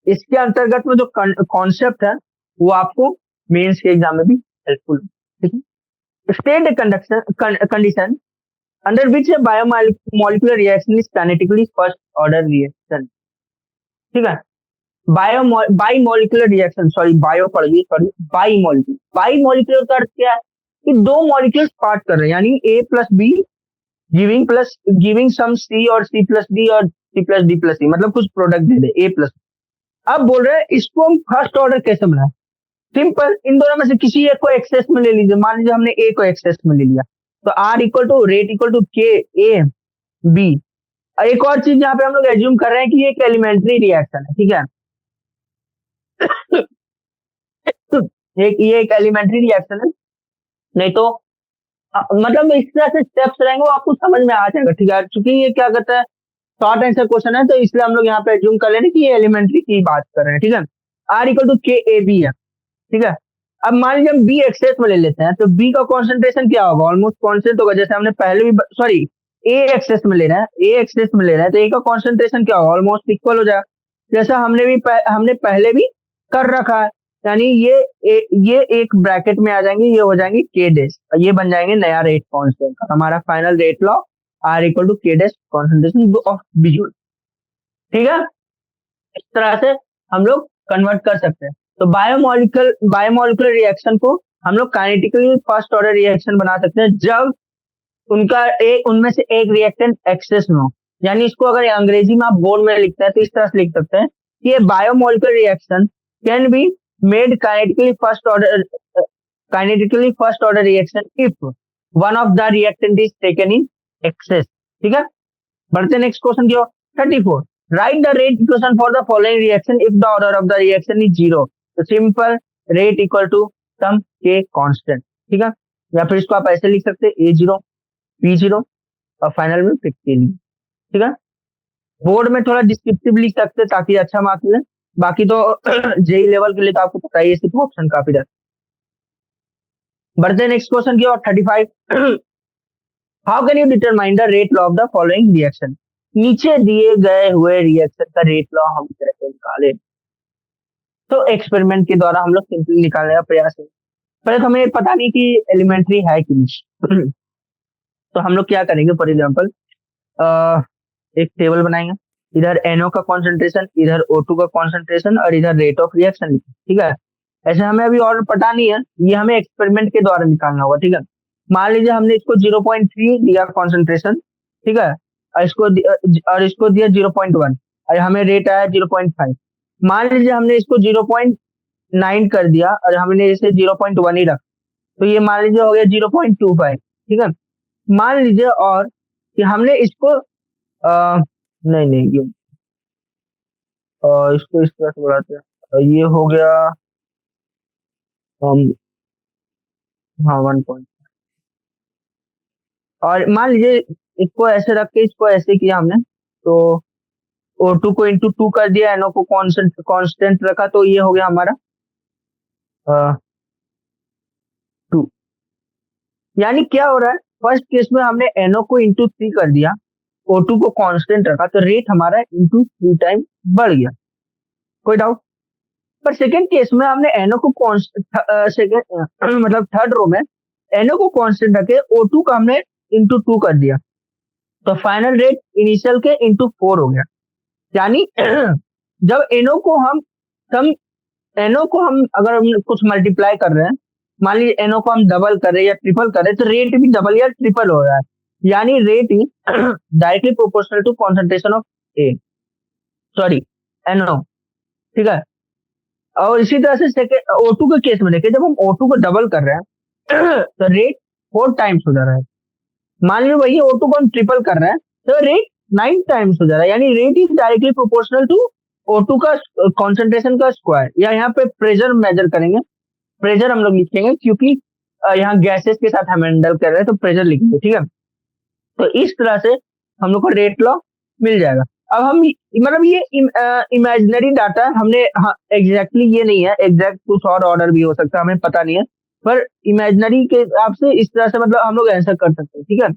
इसके अंतर्गत में जो कॉन्सेप्ट है वो आपको मेंस के एग्जाम में भी हेल्पफुल, ठीक है। State condition under which A biomolecular reaction is kinetically first order reaction, ठीक है। बायोमोलिकुलर रिएक्शन, सॉरी बायो पड़ गई, सॉरी बाईमोलिकुलर। बाईमोलिकुलर का अर्थ क्या है कि दो मॉलिक्यूल्स पार्ट कर रहे हैं, यानी ए प्लस बी गिविंग सम सी और सी प्लस डी और सी प्लस डी प्लस सी, मतलब कुछ प्रोडक्ट दे दे ए प्लस। अब बोल रहे हैं इसको हम फर्स्ट ऑर्डर कैसे बनाए। सिंपल, इन दोनों में से किसी एक को एक्सेस में ले लीजिए। मान लीजिए हमने ए को एक्सेस में ले लिया, तो R equal to rate equal to K A B. एक और चीज यहाँ पे हम लोग एज्यूम कर रहे हैं कि ये एक एलिमेंट्री रिएक्शन है, ठीक है। ये एक एलिमेंट्री रिएक्शन है, नहीं तो मतलब इस तरह से स्टेप्स रहेंगे वो आपको समझ में आ जाएगा, ठीक है। चूंकि ये क्या कहता है शॉर्ट आंसर क्वेश्चन है, तो इसलिए हम लोग यहाँ पे एज्यूम कर लेंगे कि ये एलिमेंट्री की बात कर रहे हैं, ठीक है। Are equal to K A B है, ठीक है। अब मान लीजिए हम बी एक्सेस में ले लेते हैं, तो बी का कॉन्सेंट्रेशन क्या होगा, ऑलमोस्ट कॉन्स्टेंट होगा, जैसे हमने पहले भी, सॉरी ए एक्सेस में ले रहे हैं, ए एक्सेस में ले रहे हैं, तो ए का कॉन्सेंट्रेशन क्या होगा, ऑलमोस्ट इक्वल हो जाएगा, जैसा हमने पहले भी कर रखा है। यानी ये एक ब्रैकेट में आ जाएंगे, ये हो जाएंगे के डैश, ये बन जाएंगे नया रेट कांस्टेंट, हमारा final rate law R equal to K dash concentration of बीजूल, ठीक है। इस तरह से हम लोग कन्वर्ट कर सकते हैं। तो बायोमोलिकुलर रिएक्शन को हम लोग काइनेटिकली फर्स्ट ऑर्डर रिएक्शन बना सकते हैं जब उनमें से एक रिएक्टेंट एक्सेस में हो। यानी इसको अगर अंग्रेजी में आप बोर्ड में लिखते हैं तो इस तरह से लिख सकते हैं कि ये biomolecular reaction can be made kinetically first order reaction if one of the reactant is taken in excess, ठीक है। बढ़ते नेक्स्ट क्वेश्चन की ओर। 34, right the rate equation for the following reaction if the order of the reaction is zero. तो simple, rate equal to सम के constant, ठीक है। या फिर इसको आप ऐसे लिख सकते हैं A0 P0 और फाइनल में फिक्स के लिए, ठीक है। बोर्ड में थोड़ा डिस्क्रिप्टिव लिख सकते हैं ताकि अच्छा मार्क्स मिले, बाकी तो जेई लेवल के लिए तो आपको पता ही है, सिर्फ ऑप्शन काफी रहता है। बढ़ते नेक्स्ट क्वेश्चन की ओर। 35, how can you determine the rate law of the following reaction. नीचे दिए गए हुए रिएक्शन का रेट लॉ हम कैसे निकालें। तो एक्सपेरिमेंट के द्वारा हम लोग सिंपली निकालने का प्रयास करें। पहले तो हमें पता नहीं कि एलिमेंट्री है कि नहीं तो हम लोग क्या करेंगे, फॉर एग्जाम्पल एक टेबल बनाएंगे, इधर NO का कॉन्सेंट्रेशन, इधर O2 का कॉन्सेंट्रेशन और इधर रेट ऑफ रिएक्शन, ठीक है। ऐसे हमें अभी और पता नहीं है, ये हमें एक्सपेरिमेंट के द्वारा निकालना होगा, ठीक है। मान लीजिए हमने इसको 0.3 दिया कॉन्सेंट्रेशन, ठीक है, और इसको दिया 0.1 और हमें रेट आया 0.5। मान लीजिए हमने इसको 0.9 कर दिया और हमने इसे 0.1 ही रखा, तो ये मान लीजिए हो गया 0.25, ठीक है। मान लीजिए और कि हमने इसको नहीं नहीं ये इसको इस तरह से बढ़ाते हैं, ये हो गया हाँ 1 और मान लीजिए इसको ऐसे रख के इसको ऐसे किया हमने, तो O2 को इंटू 2 कर दिया, NO को कांस्टेंट रखा, तो ये हो गया हमारा 2। यानी क्या हो रहा है, फर्स्ट केस में हमने NO को इंटू 3 कर दिया O2 को कांस्टेंट रखा तो रेट हमारा इंटू 3 टाइम बढ़ गया। कोई डाउट? पर सेकेंड केस में हमने NO को सेकेंड मतलब थर्ड रो में NO को कांस्टेंट रखे O2 का हमने इंटू 2 कर दिया, तो फाइनल रेट इनिशियल के इंटू 4 हो गया। यानी जब NO को हम अगर हम कुछ मल्टीप्लाई कर रहे हैं, मान लीजिए NO को हम डबल कर रहे हैं या ट्रिपल कर रहे हैं, तो रेट भी डबल या ट्रिपल हो रहा है। यानी rate is directly proportional to concentration of NO। ठीक है। और इसी तरह से सेकेंड O2 के केस में देखिए, जब हम O2 को डबल कर रहे हैं तो रेट 4 टाइम्स हो जा रहा है। मान लीजिए वही O2 को हम ट्रिपल कर रहे हैं तो रेट 9 टाइम्स हो जा रहा है। यानी rate is directly proportional to O2 का कॉन्सेंट्रेशन का स्क्वायर। या यहाँ पे प्रेशर मेजर करेंगे, प्रेशर हम लोग लिखेंगे क्योंकि यहाँ गैसेस के साथ हम हैंडल कर रहे हैं तो प्रेशर लिखेंगे। ठीक है। तो इस तरह से हम लोग को रेट लॉ मिल जाएगा। अब हम मतलब ये इमेजिनरी डाटा हमने, हाँ एग्जैक्टली ये नहीं है, एग्जैक्ट कुछ और ऑर्डर भी हो सकता है, हमें पता नहीं है, पर इमेजिनरी के हिसाब से इस तरह से मतलब हम लोग आंसर कर सकते हैं। ठीक है।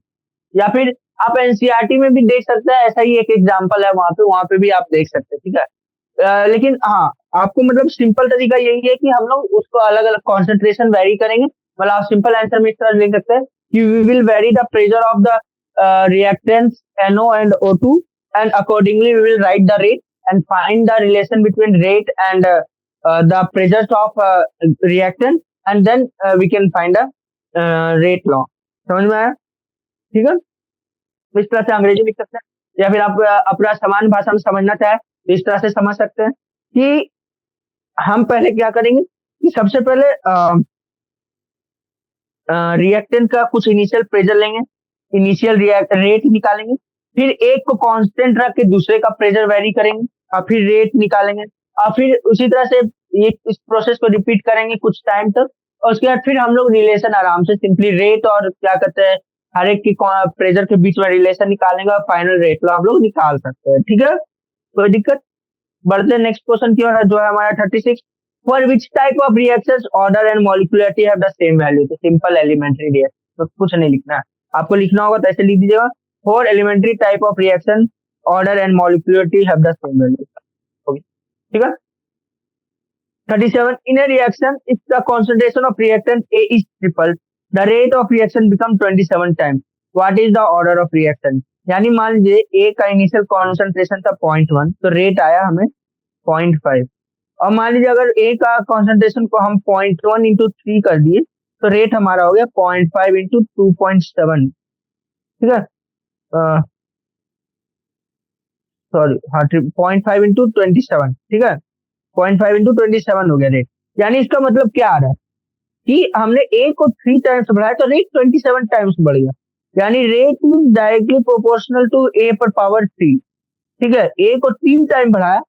या फिर आप एनसीईआरटी में भी देख सकते हैं, ऐसा ही एक एग्जाम्पल है वहां पे भी आप देख सकते हैं। ठीक है। लेकिन हाँ, आपको मतलब सिंपल तरीका यही है कि हम लोग उसको अलग अलग कॉन्सेंट्रेशन वेरी करेंगे। मतलब आप सिंपल आंसर में इस तरह लिख सकते हैं कि we will vary the pressure of the reactants NO and O2 and accordingly we will write the rate and find the relation between rate and the pressures of reactant and then we can find a rate law। समझ में आया? ठीक है। इस तरह से अंग्रेजी लिख सकते हैं या फिर आप अपना समान भाषा में समझना चाहे तो इस तरह से समझ सकते हैं कि हम पहले क्या करेंगे कि सबसे पहले रिएक्टेंट का कुछ इनिशियल प्रेशर लेंगे, इनिशियल रेट निकालेंगे, फिर एक को कांस्टेंट रख के दूसरे का प्रेशर वेरी करेंगे और फिर रेट निकालेंगे और फिर उसी तरह से ये इस प्रोसेस को रिपीट करेंगे कुछ टाइम तक। और उसके बाद फिर हम लोग रिलेशन आराम से सिंपली रेट और क्या कहते हैं हर एक की प्रेशर के बीच में रिलेशन निकालेंगे और फाइनल रेट लो हम लोग निकाल सकते हैं। ठीक है, कोई दिक्कत? बढ़ते नेक्स्ट क्वेश्चन की ओर, जो है हमारा 36। For which type of reactions order and molecularity have the same value. तो सिंपल एलिमेंट्री रिएक्शन, तो कुछ नहीं लिखना है, आपको लिखना होगा तो ऐसे लिख दीजिएगा, for elementary type of reaction order and molecularity have the same value. ठीक है। 37 in a reaction if the concentration of reactant A is tripled the rate of reaction become 27 times। what is the order of reaction। यानी मान लीजिए A का initial concentration था 0.1 तो rate आया हमें 0.5 और मान लीजिए अगर A का कॉन्सेंट्रेशन को हम 0.1 इंटू 3 कर दिए तो रेट हमारा हो गया 0.5 इंटू 2.7। ठीक है, सॉरी हाँ 0.5 इंटू 27। ठीक है, 0.5 इंटू 27 हो गया रेट। यानी इसका मतलब क्या आ रहा है कि हमने A को 3 टाइम्स बढ़ाया तो रेट 27 टाइम्स बढ़ गया। यानी rate is directly proportional to A पर पावर 3। ठीक है, A को 3 टाइम बढ़ाया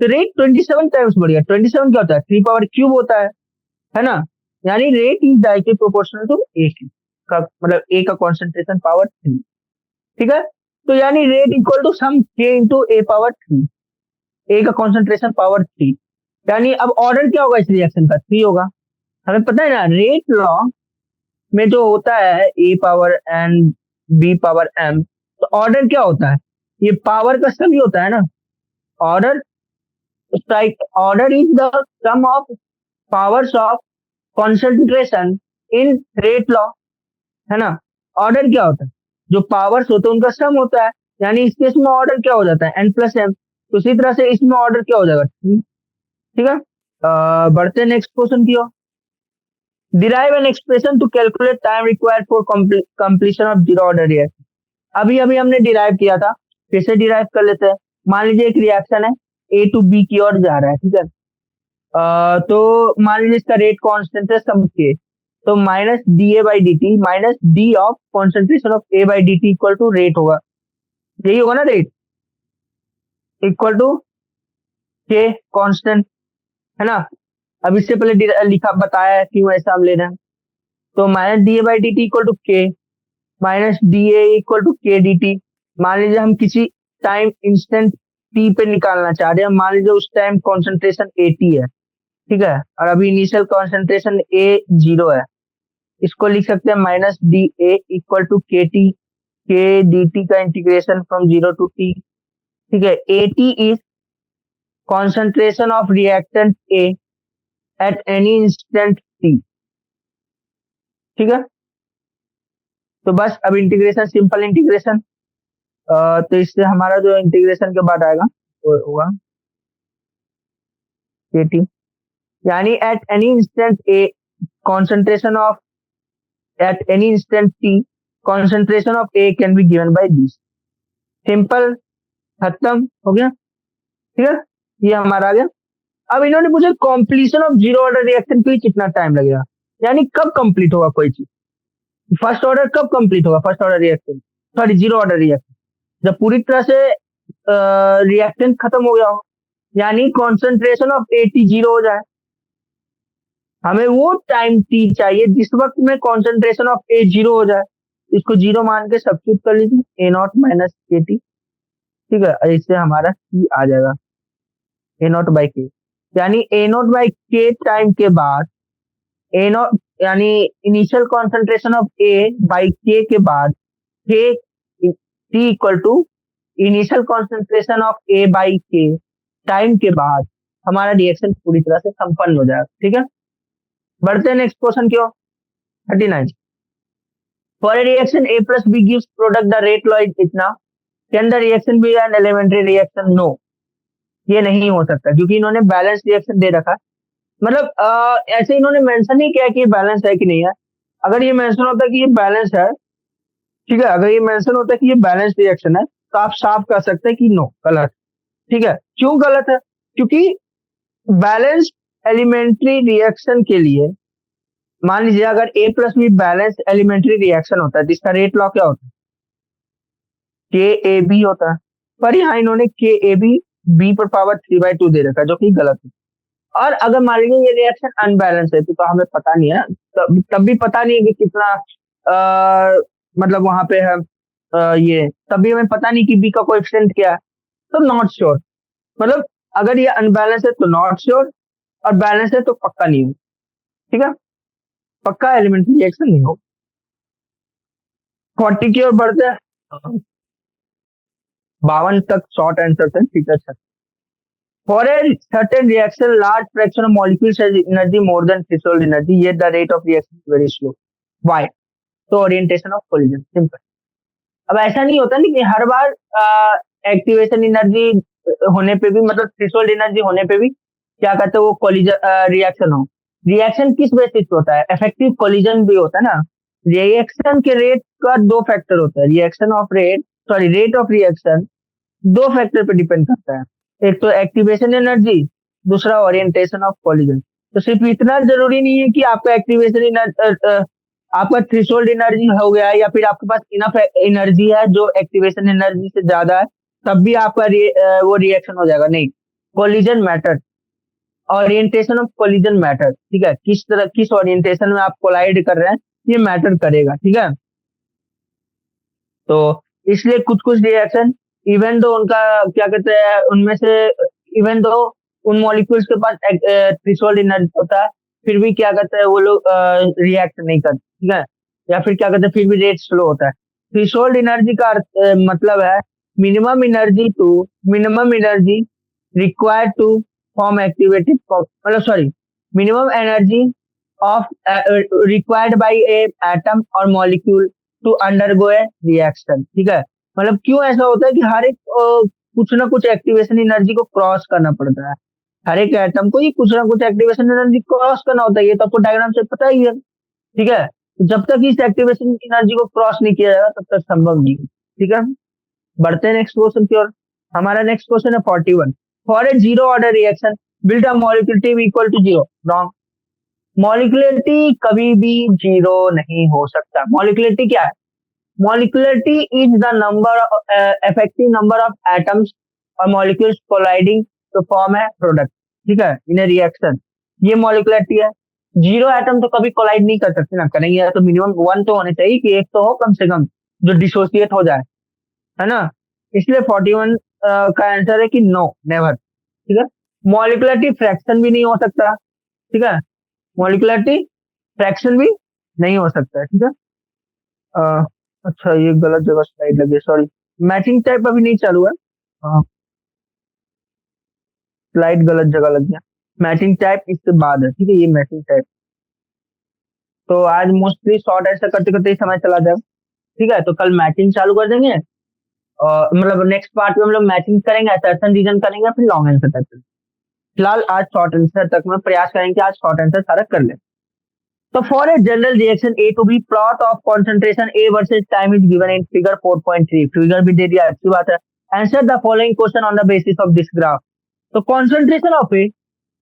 तो रेट 27 टाइम्स बढ़ गया। 27 क्या होता है, 3 पावर क्यूब होता है ना। यानी rate is directly proportional to A का मतलब A का कॉन्सेंट्रेशन पावर 3। ठीक है, तो यानी rate equal to some K into A power 3, A का कॉन्सेंट्रेशन पावर 3। यानी अब ऑर्डर क्या होगा इस रिएक्शन का, 3 होगा। हमें पता है ना रेट लॉ में जो होता है A power N B power M, तो ऑर्डर क्या होता है, ये पावर का सम ही होता है ना। Order order is the sum of powers of concentration in rate law, है ना। ऑर्डर क्या होता है, जो पावर्स होते हैं उनका सम होता है। यानी इस केस में ऑर्डर क्या हो जाता है, N प्लस M। तो इसी तरह से इसमें ऑर्डर क्या हो जाएगा, ठीक है। बढ़ते नेक्स्ट क्वेश्चन की ओर। Derive an expression to calculate time required for completion of zero order reaction. अभी अभी हमने डिराइव किया था, फिर से डिराइव कर लेते हैं। मान लीजिए एक रिएक्शन है A टू B की ओर जा रहा है। ठीक है, तो मान लीजिए इसका रेट कांस्टेंट है सम K, तो minus DA by dt minus D of concentration of A by dt equal to rate होगा। यही होगा ना, rate equal to K constant, है ना। अब इससे पहले लिखा बताया क्यों ऐसा हम ले रहे हैं। तो minus DA by dt equal to K minus DA equal to K dt। मान लीजिए हम किसी टाइम इंस्टेंट T पे निकालना चाह रहे हैं, मान लीजिए उस टाइम कॉन्सेंट्रेशन 80 है। ठीक है, और अभी इनिशियल कॉन्सेंट्रेशन A 0 है। इसको लिख सकते हैं minus DA equal to KT के डी टी का इंटीग्रेशन फ्रॉम 0 to t। ठीक है, A T is concentration of reactant A at any instant T. ठीक है, तो बस अब इंटीग्रेशन, सिंपल इंटीग्रेशन, तो इससे हमारा जो इंटीग्रेशन के बाद आएगा वो होगा के टी, यानी eight any instant a concentration of eight any instant T concentration of A can be given by this. Simple, खत्म हो गया। ठीक है, ये हमारा आ गया। अब इन्होंने पूछा completion of zero order reaction के लिए कितना टाइम लगेगा, यानी कब कंप्लीट होगा कोई चीज, फर्स्ट ऑर्डर कब कंप्लीट होगा, first order reaction, sorry zero order reaction, जब पूरी तरह से रिएक्टेंट खत्म हो गया हो, यानी कॉन्सेंट्रेशन ऑफ एटी जीरो हो जाए। हमें वो टाइम टी चाहिए जिस वक्त में कॉन्सेंट्रेशन ऑफ ए जीरो हो जाए, इसको जीरो मान के सब्स्टिट्यूट कर लीजिए, ए नॉट माइनस के टी। ठीक है, इससे हमारा टी आ जाएगा ए नॉट बाई के, यानी A nought by K time के बाद ए नॉट, यानी initial concentration of A by K के बाद K T equal to initial concentration of A by K time के बाद हमारा रिएक्शन पूरी तरह से संपन्न हो जाएगा। ठीक है, बढ़ते हैं नेक्स्ट क्वेश्चन की ओर। 39, for a reaction A plus B gives product the rate law is इतना, can the reaction be an elementary reaction? No, ये नहीं हो सकता, क्योंकि इन्होंने बैलेंस रिएक्शन दे रखा है। मतलब ऐसे इन्होंने मेंशन नहीं किया कि ये बैलेंस है कि नहीं है। अगर ये मेंशन होता कि ये बैलेंस है, ठीक है, अगर ये मेंशन होता कि ये बैलेंस रिएक्शन है, तो आप साफ कर सकते हैं कि नो, गलत। ठीक है, क्यों गलत है? क्योंकि बैलेंस एलिमेंट्री रिएक्शन के लिए, मान लीजिए अगर A plus B balance elementary reaction होता है, जिसका रेट लॉ क्या होता है, के ए बी होता है, पर यहाँ इन्होंने के ए बी बी पर पावर 3/2 दे रखा है, जो कि गलत है। और अगर मान लीजिए ये रिएक्शन अनबैलेंस है, तो हमें पता नहीं है, तब भी पता नहीं है कि कितना मतलब वहां पे है ये, तब भी हमें पता नहीं कि बी का कोएफिशिएंट क्या है, तो नॉट श्योर। मतलब अगर ये अनबैलेंस है तो नॉट श्योर, और बैलेंस है तो पक्का नहीं हो। ठीक है, पक्का एलिमेंट्री रिएक्शन नहीं हो। 40 की ओर बढ़ते हैं, 52 तक शॉर्ट आंसर थे। ठीक है sir, for a certain reaction large fraction of molecules has energy more than threshold energy, yet the rate of reaction is very slow, why? तो ओरिएंटेशन ऑफ कोलिजन, सिंपल। अब ऐसा नहीं होता नहीं कि हर बार एक्टिवेशन एनर्जी होने पे भी, मतलब थ्रेशोल्ड एनर्जी होने पे भी क्या कहते हैं वो कोलिजन रिएक्शन हो। रिएक्शन किस बेसिस पे होता है? इफेक्टिव कोलिजन भी होता है ना। रिएक्शन के रेट का दो फैक्टर होता है, reaction of rate, sorry rate of reaction दो फैक्टर पे डिपेंड करता है, एक तो एक्टिवेशन एनर्जी, दूसरा ओरिएंटेशन ऑफ कोलिजन। तो सिर्फ इतना जरूरी नहीं है कि आपका एक्टिवेशन आपका थ्रेशोल्ड एनर्जी हो गया, या फिर आपके पास इनफ एनर्जी है जो एक्टिवेशन एनर्जी से ज्यादा है, तब भी आपका वो रिएक्शन हो जाएगा, नहीं। Collision matter, orientation of collision matter. ठीक है, किस तरह, किस ओरिएंटेशन में आप कोलाइड कर रहे हैं, ये मैटर करेगा। ठीक है, तो इसलिए कुछ कुछ रिएक्शन, इवन दो उनका क्या कहते हैं, उनमें से इवन दो उन मॉलिक्यूल्स के पास थ्रेशोल्ड एनर्जी होता है, फिर भी क्या कहते हैं वो लोग रिएक्ट नहीं करते। ठीक है, या फिर क्या कहते हैं फिर भी रेट स्लो होता है। थ्रेशोल्ड एनर्जी का मतलब है minimum energy required to form activated, मतलब sorry, minimum energy of required by a atom और molecule to undergo a reaction. ठीक है, मतलब क्यों ऐसा होता है कि हर एक कुछ ना कुछ एक्टिवेशन एनर्जी को क्रॉस करना पड़ता है, हर एक एटम को ये कुछ ना कुछ एक्टिवेशन एनर्जी क्रॉस करना होता है, ये तो आपको डायग्राम से पता ही है। ठीक है, तो जब तक इस एक्टिवेशन एनर्जी को क्रॉस नहीं किया जाएगा तब तक संभव नहीं है। ठीक है, बढ़ते हैं नेक्स्ट क्वेश्चन की ओर। हमारा नेक्स्ट क्वेश्चन है 41, for a zero order reaction build a molecularity equal to zero, wrong. Molecularity कभी भी जीरो नहीं हो सकता। मॉलिक्यूलरिटी क्या है? Molecularity is the number, effective number of atoms और molecules colliding to form a product. ठीक है, इन ए रिएक्शन, ये मॉलिक्यूलरिटी है। जीरो एटम तो कभी कोलाइड नहीं कर सकते ना, करेंगे या तो मिनिमम 1 तो होने चाहिए, कि एक तो हो कम से कम जो डिसोसिएट हो जाए, है ना। इसलिए 41 का आंसर है कि नो, नेवर। ठीक है, मॉलिक्यूलरिटी फ्रैक्शन भी नहीं हो सकता। ठीक है, मॉलिक्यूलरिटी फ्रैक्शन भी नहीं हो सकता है। ठीक है, अच्छा, ये गलत जगह स्लाइड लगी, सॉरी। मैचिंग टाइप अभी नहीं चालू है। हाँ, स्लाइड गलत जगह लग गया। मैचिंग टाइप इसके बाद है, ठीक है, ये मैचिंग टाइप। तो आज मोस्टली शॉर्ट आंसर करते करते ही समय चला जाए। ठीक है, तो कल मैचिंग चालू कर देंगे। और मतलब नेक्स्ट पार्ट में हम लोग मैचिंग करेंगे, असर्शन रीजन करेंगे, फिर लॉन्ग आंसर तक करेंगे। फिलहाल आज शॉर्ट आंसर तक में प्रयास करेंगे कि आज शॉर्ट आंसर सारा कर लें। So for a general reaction A to B, plot of concentration A versus time is given in figure 4.3. Figure भी दे दिया, अच्छी बात है। Answer the following question on the basis of this graph. तो concentration of A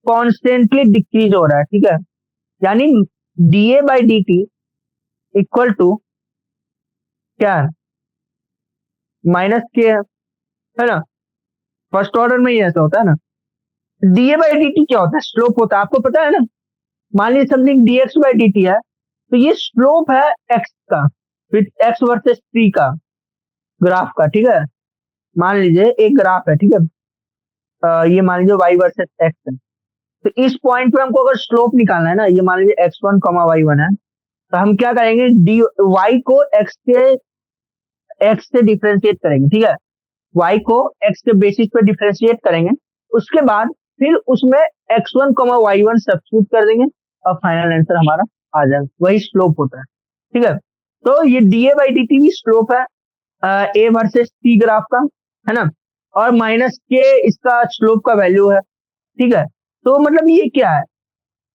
constantly decrease हो रहा है, ठीक है, यानी dA by dt equal to क्या है, माइनस के है ना। फर्स्ट ऑर्डर में ही ऐसा होता है ना। dA by dt क्या होता है, स्लोप होता है, आपको पता है ना। मान लीजिए समथिंग dx by dt है, तो ये स्लोप है x का, फिर x वर्सेस t का ग्राफ का, ठीक है। मान लीजिए एक ग्राफ है, ठीक है, ये मान लीजिए y वर्सेस x है। तो इस पॉइंट पे हमको अगर स्लोप निकालना है ना, ये मान लीजिए x1 कमा y1 है, तो हम क्या करेंगे, डी y को x से डिफ्रेंशिएट करेंगे, ठीक है। y को x के बेसिस पे डिफ्रेंशिएट करेंगे, उसके बाद फिर उसमें x1 कमा y1 सब्स्टिट्यूट कर देंगे, और फाइनल आंसर हमारा आ जाएगा, वही स्लोप होता है, ठीक है। तो ये dA by dt भी स्लोप है a वर्सेस t ग्राफ का, है ना, और माइनस के इसका स्लोप का वैल्यू है, ठीक है। तो मतलब ये क्या है,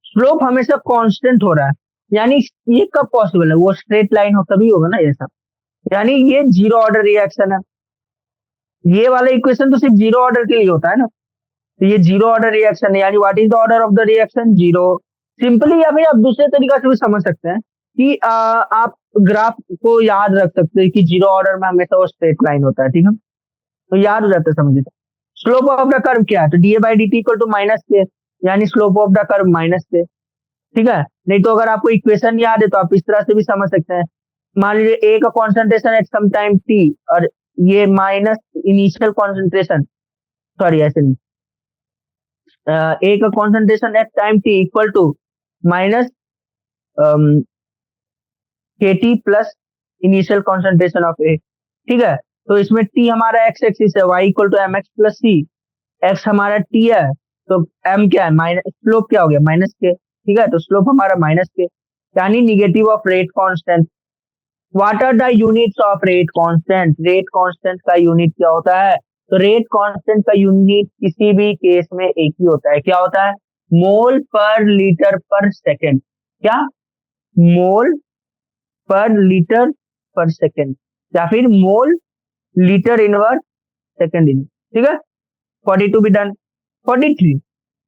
स्लोप हमेशा कांस्टेंट हो रहा है, यानी ये कब पॉसिबल है, वो स्ट्रेट लाइन हो तभी होगा ना ये सब, यानी ये जीरो ऑर्डर रिएक्शन है। ये वाला इक्वेशन तो सिर्फ जीरो ऑर्डर के लिए होता है ना, तो ये जीरो ऑर्डर रिएक्शन है, यानी what is the order of the reaction, zero. Simply या फिर आप दूसरे तरीका से भी समझ सकते हैं कि आप ग्राफ को याद रख सकते हैं कि जीरो ऑर्डर में हमेशा वो स्ट्रेट लाइन होता है, ठीक है, तो याद हो जाता है, समझिए। स्लोप ऑफ द कर्व क्या है, तो D A by D T equal to minus K, यानी slope of the curve minus K, ठीक है। नहीं तो अगर आपको इक्वेशन याद है तो आप इस तरह से भी समझ सकते हैं। मान लीजिए ए का concentration at some time T, और ये माइनस इनिशियल कॉन्सेंट्रेशन, सॉरी ऐसे नहीं, ए का concentration at time t equal to minus के t plus initial concentration of A, ठीक है। तो इसमें टी हमारा एक्स एक्सिस है, y equal to M x plus c, x हमारा टी है, तो एम क्या है, माइनस, स्लोप क्या हो गया, माइनस के, ठीक है, तो स्लोप हमारा माइनस के, यानी negative of rate constant. What are the units of rate constant, rate constant का यूनिट क्या होता है, तो रेट कांस्टेंट का यूनिट किसी भी केस में एक ही होता है, क्या होता है, मोल पर लीटर पर सेकेंड, क्या, मोल पर लीटर पर सेकेंड, या फिर mole litre inverse second in, ठीक है। 42 be done. 43.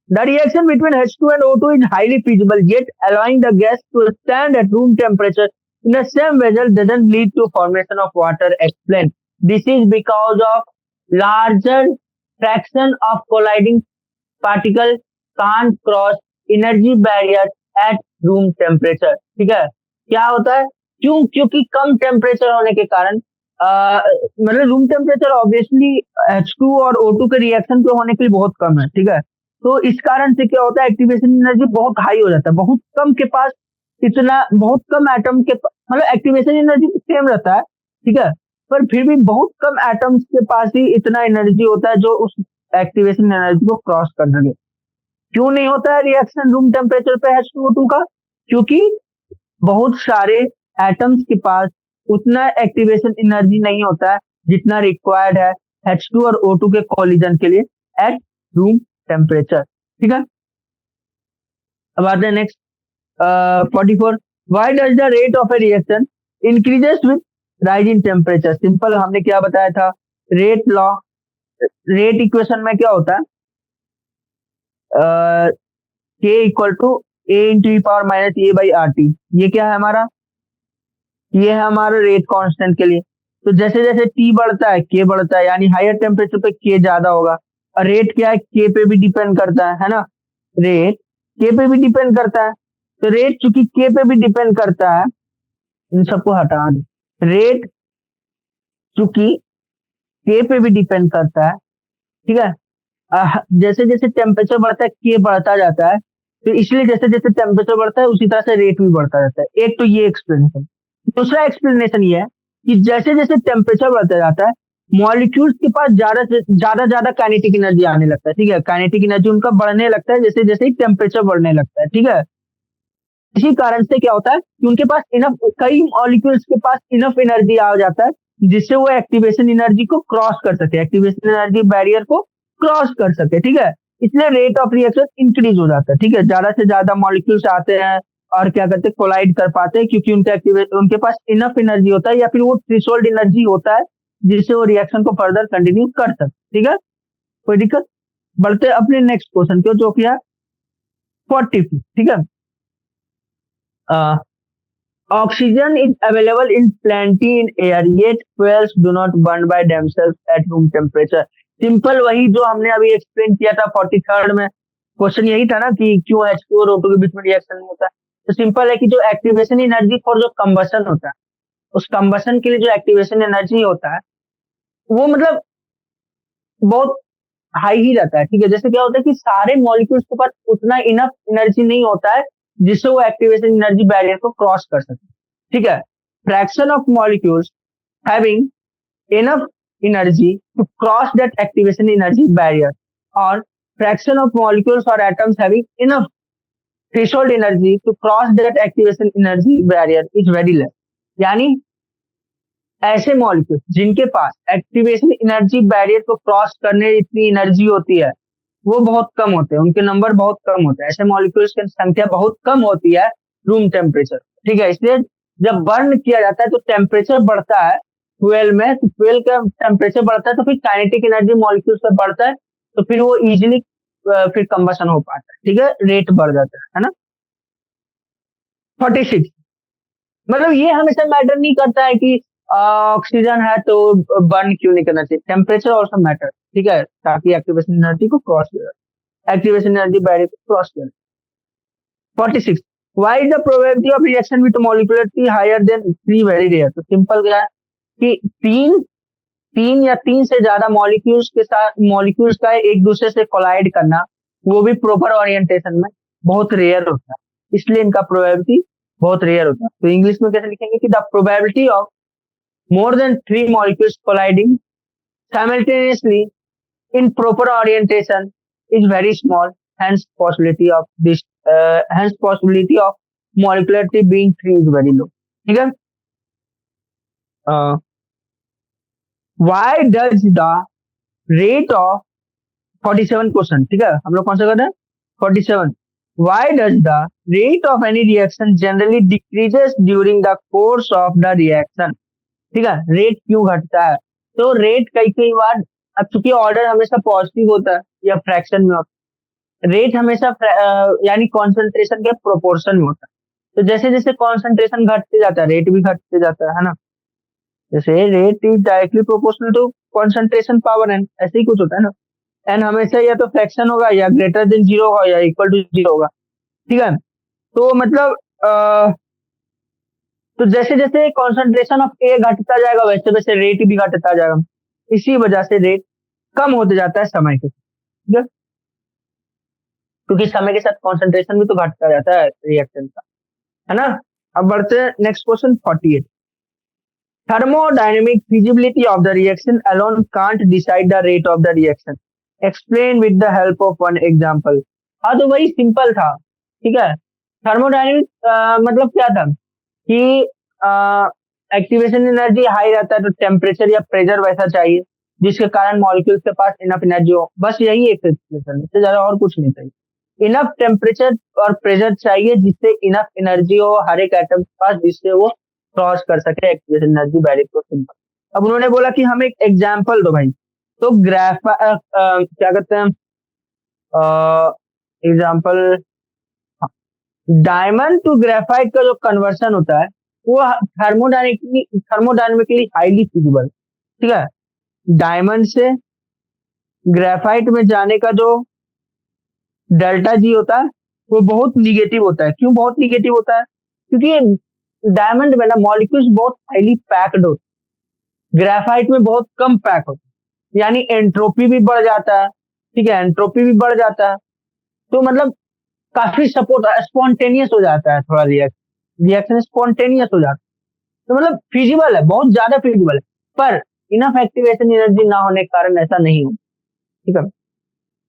The reaction between H2 and O2 is highly feasible, yet allowing the gas to stand at room temperature in the same vessel doesn't lead to formation of water. Explain. This is because of larger fraction of colliding particles can't cross energy barrier at room temperature. ठीक है, क्या होता है, क्यों, क्योंकि कम temperature होने के कारण मतलब रूम टेम्परेचर ऑब्वियसली H2 और O2 के रिएक्शन पे होने के लिए बहुत कम है, ठीक है। तो इस कारण से क्या होता है, एक्टिवेशन एनर्जी बहुत हाई हो जाता है, बहुत कम के पास, इतना बहुत कम एटम के मतलब एक्टिवेशन एनर्जी सेम रहता है, ठीक है, पर फिर भी बहुत कम एटम्स के पास ही इतना एनर्जी होता है जो उस एक्टिवेशन एनर्जी को क्रॉस कर सके। क्यों नहीं होता है रिएक्शन रूम टेम्परेचर पे H2O2 का, क्योंकि बहुत सारे एटम्स के पास उतना एक्टिवेशन एनर्जी नहीं होता है जितना रिक्वायर्ड है H2 और O2 के कॉलिजन के लिए एट रूम टेम्परेचर, ठीक है। अब आते हैं next 44. Why does the rate of A reaction increases with rise in temperature, simple, हमने क्या बताया था, रेट लॉ, रेट इक्वेशन में क्या होता है, K equal to A into power minus A by R T, ये क्या है हमारा, ये है हमारा रेट कांस्टेंट के लिए। तो जैसे जैसे टी बढ़ता है के बढ़ता है, यानी हायर टेम्परेचर पे के ज्यादा होगा, और रेट क्या है, के पे भी डिपेंड करता है ना, रेट के पे भी डिपेंड करता है। तो रेट चूंकि के पे भी डिपेंड करता है, इन सबको हटा दे, रेट चूंकि के पे भी डिपेंड करता है, ठीक है। जैसे जैसे टेम्परेचर बढ़ता है के बढ़ता जाता है, तो इसलिए जैसे जैसे टेम्परेचर बढ़ता है उसी तरह से रेट भी बढ़ता जाता है। एक तो ये एक्सप्लेनेशन। दूसरा एक्सप्लेनेशन ये है कि जैसे जैसे टेम्परेचर बढ़ता जाता है, मॉलिक्यूल्स के पास ज्यादा से ज्यादा काइनेटिक एनर्जी आने लगता है। ठीक है, काइनेटिक एनर्जी उनका बढ़ने लगता है जैसे जैसे ही टेम्परेचर बढ़ने लगता है। ठीक है, इसी कारण से क्या होता है कि उनके पास इनफ, कई मॉलिक्यूल्स के पास इनफ एनर्जी आ जाता है जिससे वो एक्टिवेशन एनर्जी को क्रॉस कर सके, एक्टिवेशन एनर्जी बैरियर को क्रॉस कर सके। ठीक है, इसलिए रेट ऑफ रिएक्शन इंक्रीज हो जाता है। ठीक है, ज्यादा से ज्यादा मॉलिक्यूल्स आते हैं और क्या करते हैं, कोलाइड कर पाते हैं, क्योंकि उनके पास इनफ एनर्जी होता है या फिर वो थ्रेशोल्ड एनर्जी होता है जिससे वो रिएक्शन को फर्दर कंटिन्यू कर सकते। ठीक है, कोई दिक्कत। बढ़ते हैं अपने नेक्स्ट क्वेश्चन को, जो कि है 40। ठीक है, oxygen is available in plenty in air, yet fuels do not burn by themselves at room temperature. Simple वही जो हमने अभी एक्सप्लेन किया था 43rd में, क्वेश्चन यही था ना कि क्यों H2 और O2 के बीच में रिएक्शन नहीं होता। तो सिंपल है कि जो एक्टिवेशन एनर्जी फॉर जो कंबसन होता है, उस कंबसन के लिए जो एक्टिवेशन एनर्जी होता है वो मतलब बहुत हाई ही रहता है। ठीक है, जैसे क्या होता है कि सारे मॉलिक्यूल्स के पास उतना इनफ एनर्जी नहीं होता है जिससे वो एक्टिवेशन एनर्जी बैरियर को क्रॉस कर सके। ठीक है, fraction of molecules having enough energy to cross that activation energy barrier, और फ्रैक्शन ऑफ मॉलिक्यूल्स और atoms having enough threshold energy to cross that activation energy barrier is very less. यानी ऐसे molecule जिनके पास एक्टिवेशन एनर्जी बैरियर को cross करने इतनी energy होती है वो बहुत कम होते हैं, उनके नंबर बहुत कम होते हैं, ऐसे मॉलिक्यूल्स की संख्या बहुत कम होती है रूम टेम्परेचर। ठीक है, इसलिए जब बर्न किया जाता है तो टेम्परेचर बढ़ता है 12 में, तो 12 का टेम्परेचर बढ़ता है तो फिर काइनेटिक एनर्जी मॉलिक्यूल्स पर बढ़ता है, तो फिर वो इजिली फिर कंबशन हो पाता है। ठीक है, रेट बढ़ जाता है ना। 46, मतलब ये हमेशा मैटर नहीं करता है कि ऑक्सीजन है तो बर्न क्यों नहीं करना चाहिए, टेम्परेचर ऑल्सो मैटर। ठीक है, ताकि एक्टिवेशन एनर्जी को क्रॉस करे, एक्टिवेशन एनर्जी बैरियर को क्रॉस करे। 46, why is the probability of reaction with molecularity higher than 3 very rare. तो सिंपल क्या है कि तीन तीन या तीन से ज्यादा मॉलिक्यूल्स के साथ, मॉलिक्यूल्स का एक दूसरे से कोलाइड करना, वो भी प्रॉपर ओरिएंटेशन में, बहुत रेयर होता है, इसलिए इनका प्रोबेबिलिटी बहुत रेयर होता है। तो इंग्लिश में कैसे लिखेंगे कि the probability of more than 3 molecules colliding simultaneously in proper orientation is very small. Hence, possibility of molecularity being 3 is very low. ठीक है, why does the rate of 47 question, ठीक है, हम लोग कौन सा कर रहे हैं 47, why does the rate of any reaction generally decreases during the course of the reaction। ठीक है, रेट क्यों घटता है, तो रेट कई कई बार, अब चूंकि ऑर्डर हमेशा पॉजिटिव होता है या फ्रैक्शन में होता है, रेट हमेशा यानी कॉन्सेंट्रेशन के प्रोपोर्शन में होता है। तो जैसे जैसे कॉन्सेंट्रेशन घटते जाता है रेट भी घटते जाता है ना। जैसे rate is directly proportional to concentration power n, ऐसे ही कुछ होता है ना। एन हमेशा या तो फ्रैक्शन होगा या ग्रेटर देन 0 होगा या इक्वल टू 0 होगा। ठीक है, तो मतलब तो जैसे जैसे कॉन्सेंट्रेशन ऑफ ए घटता जाएगा वैसे वैसे रेट भी घटता जाएगा, इसी वजह से रेट कम होते जाता है समय के साथ, क्योंकि समय के साथ कॉन्सेंट्रेशन भी तो घटता जाता है रिएक्शन का, है ना। अब बढ़ते हैं next question 48। Thermodynamic feasibility of the reaction alone can't decide the rate of the reaction, explain with the help of one example. हाँ, तो वही सिंपल था। ठीक है, थर्मोडायनेमिक मतलब क्या था कि एक्टिवेशन एनर्जी हाई रहता है तो टेम्परेचर या प्रेशर वैसा चाहिए जिसके कारण मॉलिक्यूल्स के पास इनफ एनर्जी हो, बस यही एक एक्सप्लेनेशन है, इससे ज्यादा और कुछ नहीं चाहिए। इनफ टेम्परेचर और प्रेशर चाहिए जिससे इनफ एनर्जी हो हर एक एटम के पास जिससे वो क्रॉस कर सके एक्टिवेशन एनर्जी बैरियर को। सिंपल। अब उन्होंने बोला कि हमें एक एग्जाम्पल दो भाई, तो क्या कहते हैं एग्जाम्पल, डायमंड टू ग्रेफाइट का जो कन्वर्सन होता है वो थर्मोडायनेमिकली हाईली फिजिबल। ठीक है, डायमंड से ग्रेफाइट में जाने का जो डेल्टा जी होता है वो बहुत निगेटिव होता है। क्यों बहुत निगेटिव होता है, क्योंकि डायमंड में ना मॉलिक्यूल्स बहुत हाईली पैक्ड होते, ग्रेफाइट में बहुत कम पैक होते, यानी एंट्रोपी भी बढ़ जाता है। ठीक है, एंट्रोपी भी बढ़ जाता है, तो मतलब काफी सपोर्ट स्पॉन्टेनियस हो जाता है, थोड़ा रिएक्शन स्पॉन्टेनियस हो जाता है। तो मतलब फिजिबल है, बहुत ज्यादा फिजिबल है, पर इनफ एक्टिवेशन एनर्जी ना होने के कारण ऐसा नहीं हो। ठीक है,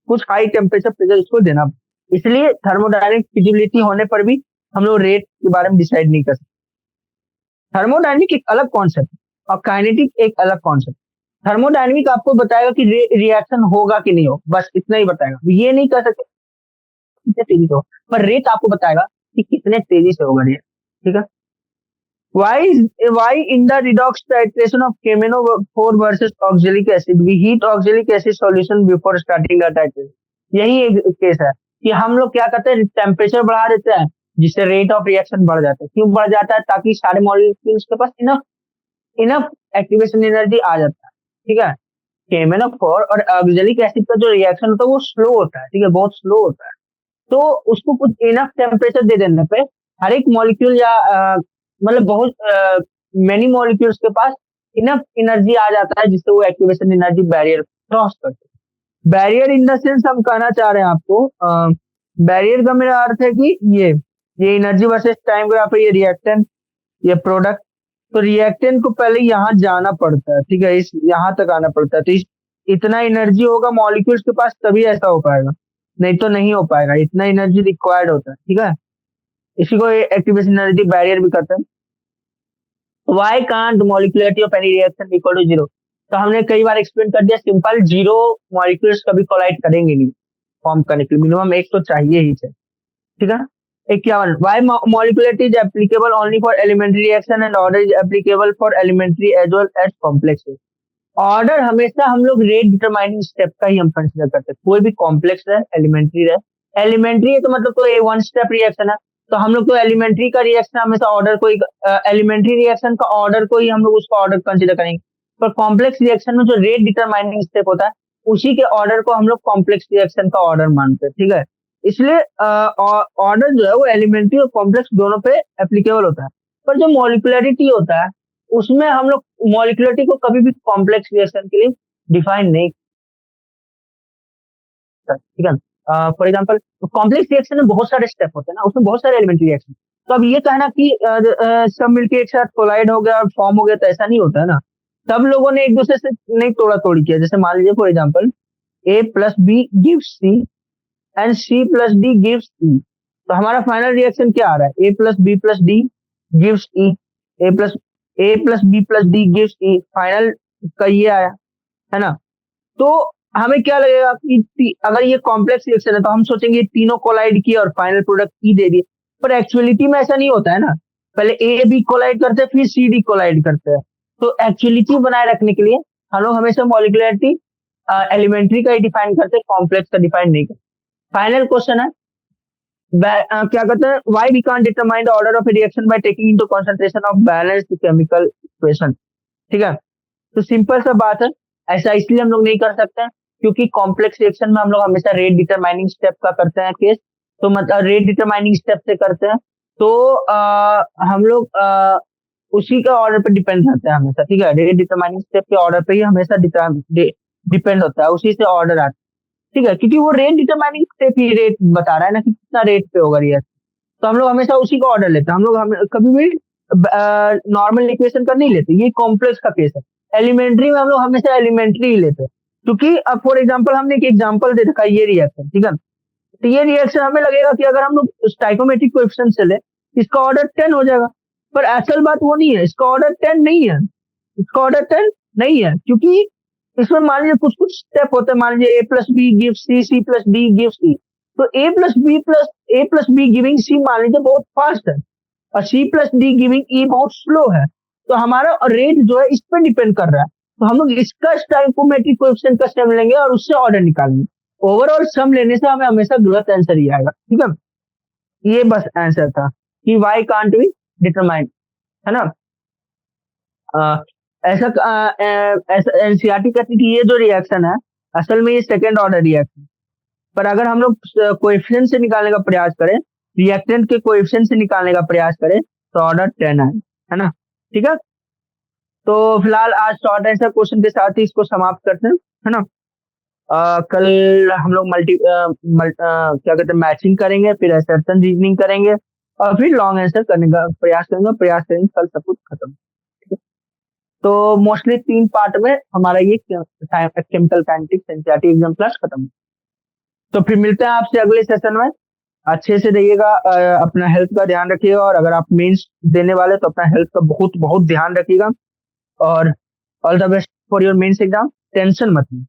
कुछ हाई टेम्परेचर प्रेशर इसको देना, इसलिए थर्मोडायनेमिक फिजिबिलिटी होने पर भी हम लोग रेट के बारे में डिसाइड नहीं कर सकते। थर्मोडायनेमिक एक अलग कॉन्सेप्ट और काइनेटिक एक अलग कॉन्सेप्ट। थर्मोडायनेमिक आपको बताएगा कि रिएक्शन होगा कि नहीं हो, बस इतना ही बताएगा, ये नहीं कह सकते कितने तेजी से हो, पर रेट आपको बताएगा कि कितने तेजी से होगा रिएक्शन। ठीक है, why in the redox titration of KMnO4 versus oxalic acid we heat oxalic acid solution before starting the titration? यही एक केस है कि हम लोग क्या करते हैं, टेम्परेचर बढ़ा देते हैं जिससे रेट ऑफ रिएक्शन बढ़ जाता है। क्यों बढ़ जाता है? ताकि सारे मॉलिक्यूल्स के पास इनफ इनफ एक्टिवेशन एनर्जी आ जाता है। ठीक है, KMnO4 और ऑक्जेलिक एसिड का जो रिएक्शन होता है वो स्लो होता है। ठीक है, बहुत स्लो होता है, तो उसको कुछ इनफ टेम्परेचर दे देने पे हर एक मॉलिक्यूल या मतलब बहुत मेनी मॉलिक्यूल्स के पास इनफ एनर्जी आ जाता है जिससे वो एक्टिवेशन एनर्जी बैरियर क्रॉस करते हैं। बैरियर इन द सेंस हम कहना चाह रहे हैं आपको, बैरियर का मेरा अर्थ है कि ये एनर्जी वर्सेस टाइम ग्राफ है, ये रिएक्टेंट, ये प्रोडक्ट। तो रिएक्टेंट को पहले यहाँ जाना पड़ता है। ठीक है, इस यहाँ तक आना पड़ता है, तो इतना एनर्जी होगा मॉलिक्यूल्स के पास तभी ऐसा हो पाएगा, नहीं तो नहीं हो पाएगा। इतना एनर्जी रिक्वायर्ड होता है। ठीक है, इसी को एक्टिवेशन एनर्जी बैरियर भी कहते हैं। Why can't molecularity of any reaction equal to zero? तो हमने कई बार एक्सप्लेन कर दिया, सिंपल, जीरो मॉलिक्यूल्स कभी कोलाइड करेंगे नहीं फॉर्म करने के लिए, मिनिमम एक तो चाहिए ही चाहिए। ठीक है, 51, why molecularity is applicable only for elementary reaction and order is applicable for elementary as well as complex. Order हमेशा हम लोग रेट डिटरमाइनिंग स्टेप का ही हम कंसिडर करते हैं, कोई भी कॉम्प्लेक्स रहे एलिमेंट्री रहे। एलिमेंट्री है तो मतलब तो ये वन स्टेप रिएक्शन है, तो हम लोग तो एलिमेंट्री का रिएक्शन हमेशा ऑर्डर को ही, एलिमेंट्री रिएक्शन का ऑर्डर को ही हम लोग उसका ऑर्डर कंसिडर करेंगे। पर कॉम्प्लेक्स रिएक्शन में जो रेट डिटरमाइनिंग स्टेप होता है उसी के ऑर्डर को हम लोग कॉम्प्लेक्स रिएक्शन का ऑर्डर मानते हैं। ठीक है, इसलिए ऑर्डर जो है वो एलिमेंट्री और कॉम्प्लेक्स दोनों पे एप्लीकेबल होता है। पर जो मॉलिक्युलरिटी होता है उसमें हम लोग मॉलिक्युलरिटी को कभी भी कॉम्प्लेक्स रिएक्शन के लिए डिफाइन नहीं करते। ठीक है, फॉर एग्जांपल कॉम्प्लेक्स रिएक्शन में बहुत सारे स्टेप होते हैं ना, उसमें बहुत सारे एलिमेंट्री रिएक्शन। तो अब ये कहना कि सब मिलके एक साथ कोलाइड हो गया और फॉर्म हो गया, तो ऐसा नहीं होता है ना। सब लोगों ने एक दूसरे से नहीं तोड़ा तोड़ी किया। जैसे मान लीजिए for example A plus B gives C and C plus D gives E, तो हमारा फाइनल रिएक्शन क्या आ रहा है? A plus B plus D gives E, A plus B plus D gives E, final का ये आया है ना। तो हमें क्या लगेगा कि अगर ये कॉम्प्लेक्स रिएक्शन है तो हम सोचेंगे तीनों कोलाइड किए और फाइनल प्रोडक्ट ई दे दिए, पर एक्चुअलिटी में ऐसा नहीं होता है ना। पहले ए बी कोलाइड करते हैं फिर सी डी कोलाइड करते हैं। तो एक्चुअलिटी बनाए रखने के लिए हम लोग हमेशा मॉलिक्युलरिटी एलिमेंट्री का ही डिफाइन करते हैं, कॉम्प्लेक्स का डिफाइन नहीं करते। फाइनल क्वेश्चन है, क्या कहते हैं, why we can't determine the order of reaction by taking into concentration of balanced chemical equation. ठीक है, तो सिंपल सा बात है, ऐसा इसलिए हम लोग नहीं कर सकते हैं क्योंकि कॉम्प्लेक्स रिएक्शन में हम लोग हमेशा रेट डिटरमाइनिंग स्टेप का करते हैं केस। तो मतलब रेट डिटरमाइनिंग स्टेप से करते हैं, तो हम लोग उसी का ऑर्डर पे डिपेंड रहते हैं हमेशा। ठीक है, रेट डिटरमाइनिंग स्टेप के ऑर्डर पे ही हमेशा डिपेंड होता है, उसी से ऑर्डर आता है। ठीक है, क्योंकि वो रेट डिटरमाइनिंग स्टेप ही रेट बता रहा है ना कि कितना रेट पे होगा रिएक्शन, तो हम लोग हमेशा उसी का ऑर्डर लेते हैं। हम कभी भी नॉर्मल इक्वेशन का नहीं लेते, ये कॉम्प्लेक्स का केस है। एलिमेंट्री में हम लोग हमेशा एलिमेंट्री ही लेते हैं, क्योंकि अब फॉर एग्जांपल हमने एक एग्जांपल दे रखा है, ये रिएक्शन। ठीक है, तो ये रिएक्शन हमें लगेगा कि अगर हम लोग स्टाइकोमेट्रिक कोएफिशिएंट से ले इसका ऑर्डर 10 हो जाएगा, पर असल बात वो नहीं है, इसका ऑर्डर 10 नहीं है, इसका ऑर्डर 10 नहीं है, क्योंकि इसमें मान लीजिए कुछ कुछ स्टेप होते हैं। मान लीजिए A plus B give C, C plus D give C, तो A plus B giving C मान लीजिए बहुत फास्ट है और C plus D giving E बहुत स्लो है, तो हमारा रेट जो है इस पर डिपेंड कर रहा है। तो हम लोग इसका स्टाइकोमेट्रिक कोएफिशिएंट का सम लेंगे और उससे ऑर्डर निकालेंगे। ओवरऑल सम लेने से हमें हमेशा गलत आंसर ही आएगा। ठीक है, ये बस आंसर था कि वाई कांट वी डिटरमाइन, है ना। ऐसा एनसीईआरटी कहती है कि ये जो रिएक्शन है असल में ये सेकेंड ऑर्डर रिएक्शन, पर अगर हम लोग कोएफिशिएंट से निकालने का प्रयास करें, रिएक्टेंट के कोएफिशिएंट से निकालने का प्रयास करें, तो ऑर्डर 10 है ना। ठीक है, तो फिलहाल आज शॉर्ट आंसर क्वेश्चन के साथ ही इसको समाप्त करते हैं, है ना। कल हम लोग क्या कहते हैं मैचिंग करेंगे, फिर असर्शन रीजनिंग करेंगे और फिर लॉन्ग आंसर करने का प्रयास करेंगे, कल सब कुछ खत्म। ठीक है? तो मोस्टली 3 पार्ट में हमारा ये chemical kinetics NCERT exam class खत्म। तो फिर मिलते हैं आपसे अगले सेशन में। अच्छे से रहिएगा, अपना हेल्थ का ध्यान रखिएगा, और अगर आप मेंस देने वाले तो अपना हेल्थ का बहुत बहुत ध्यान रखिएगा। और all the best for your mains exam. Tension मत लीजिए।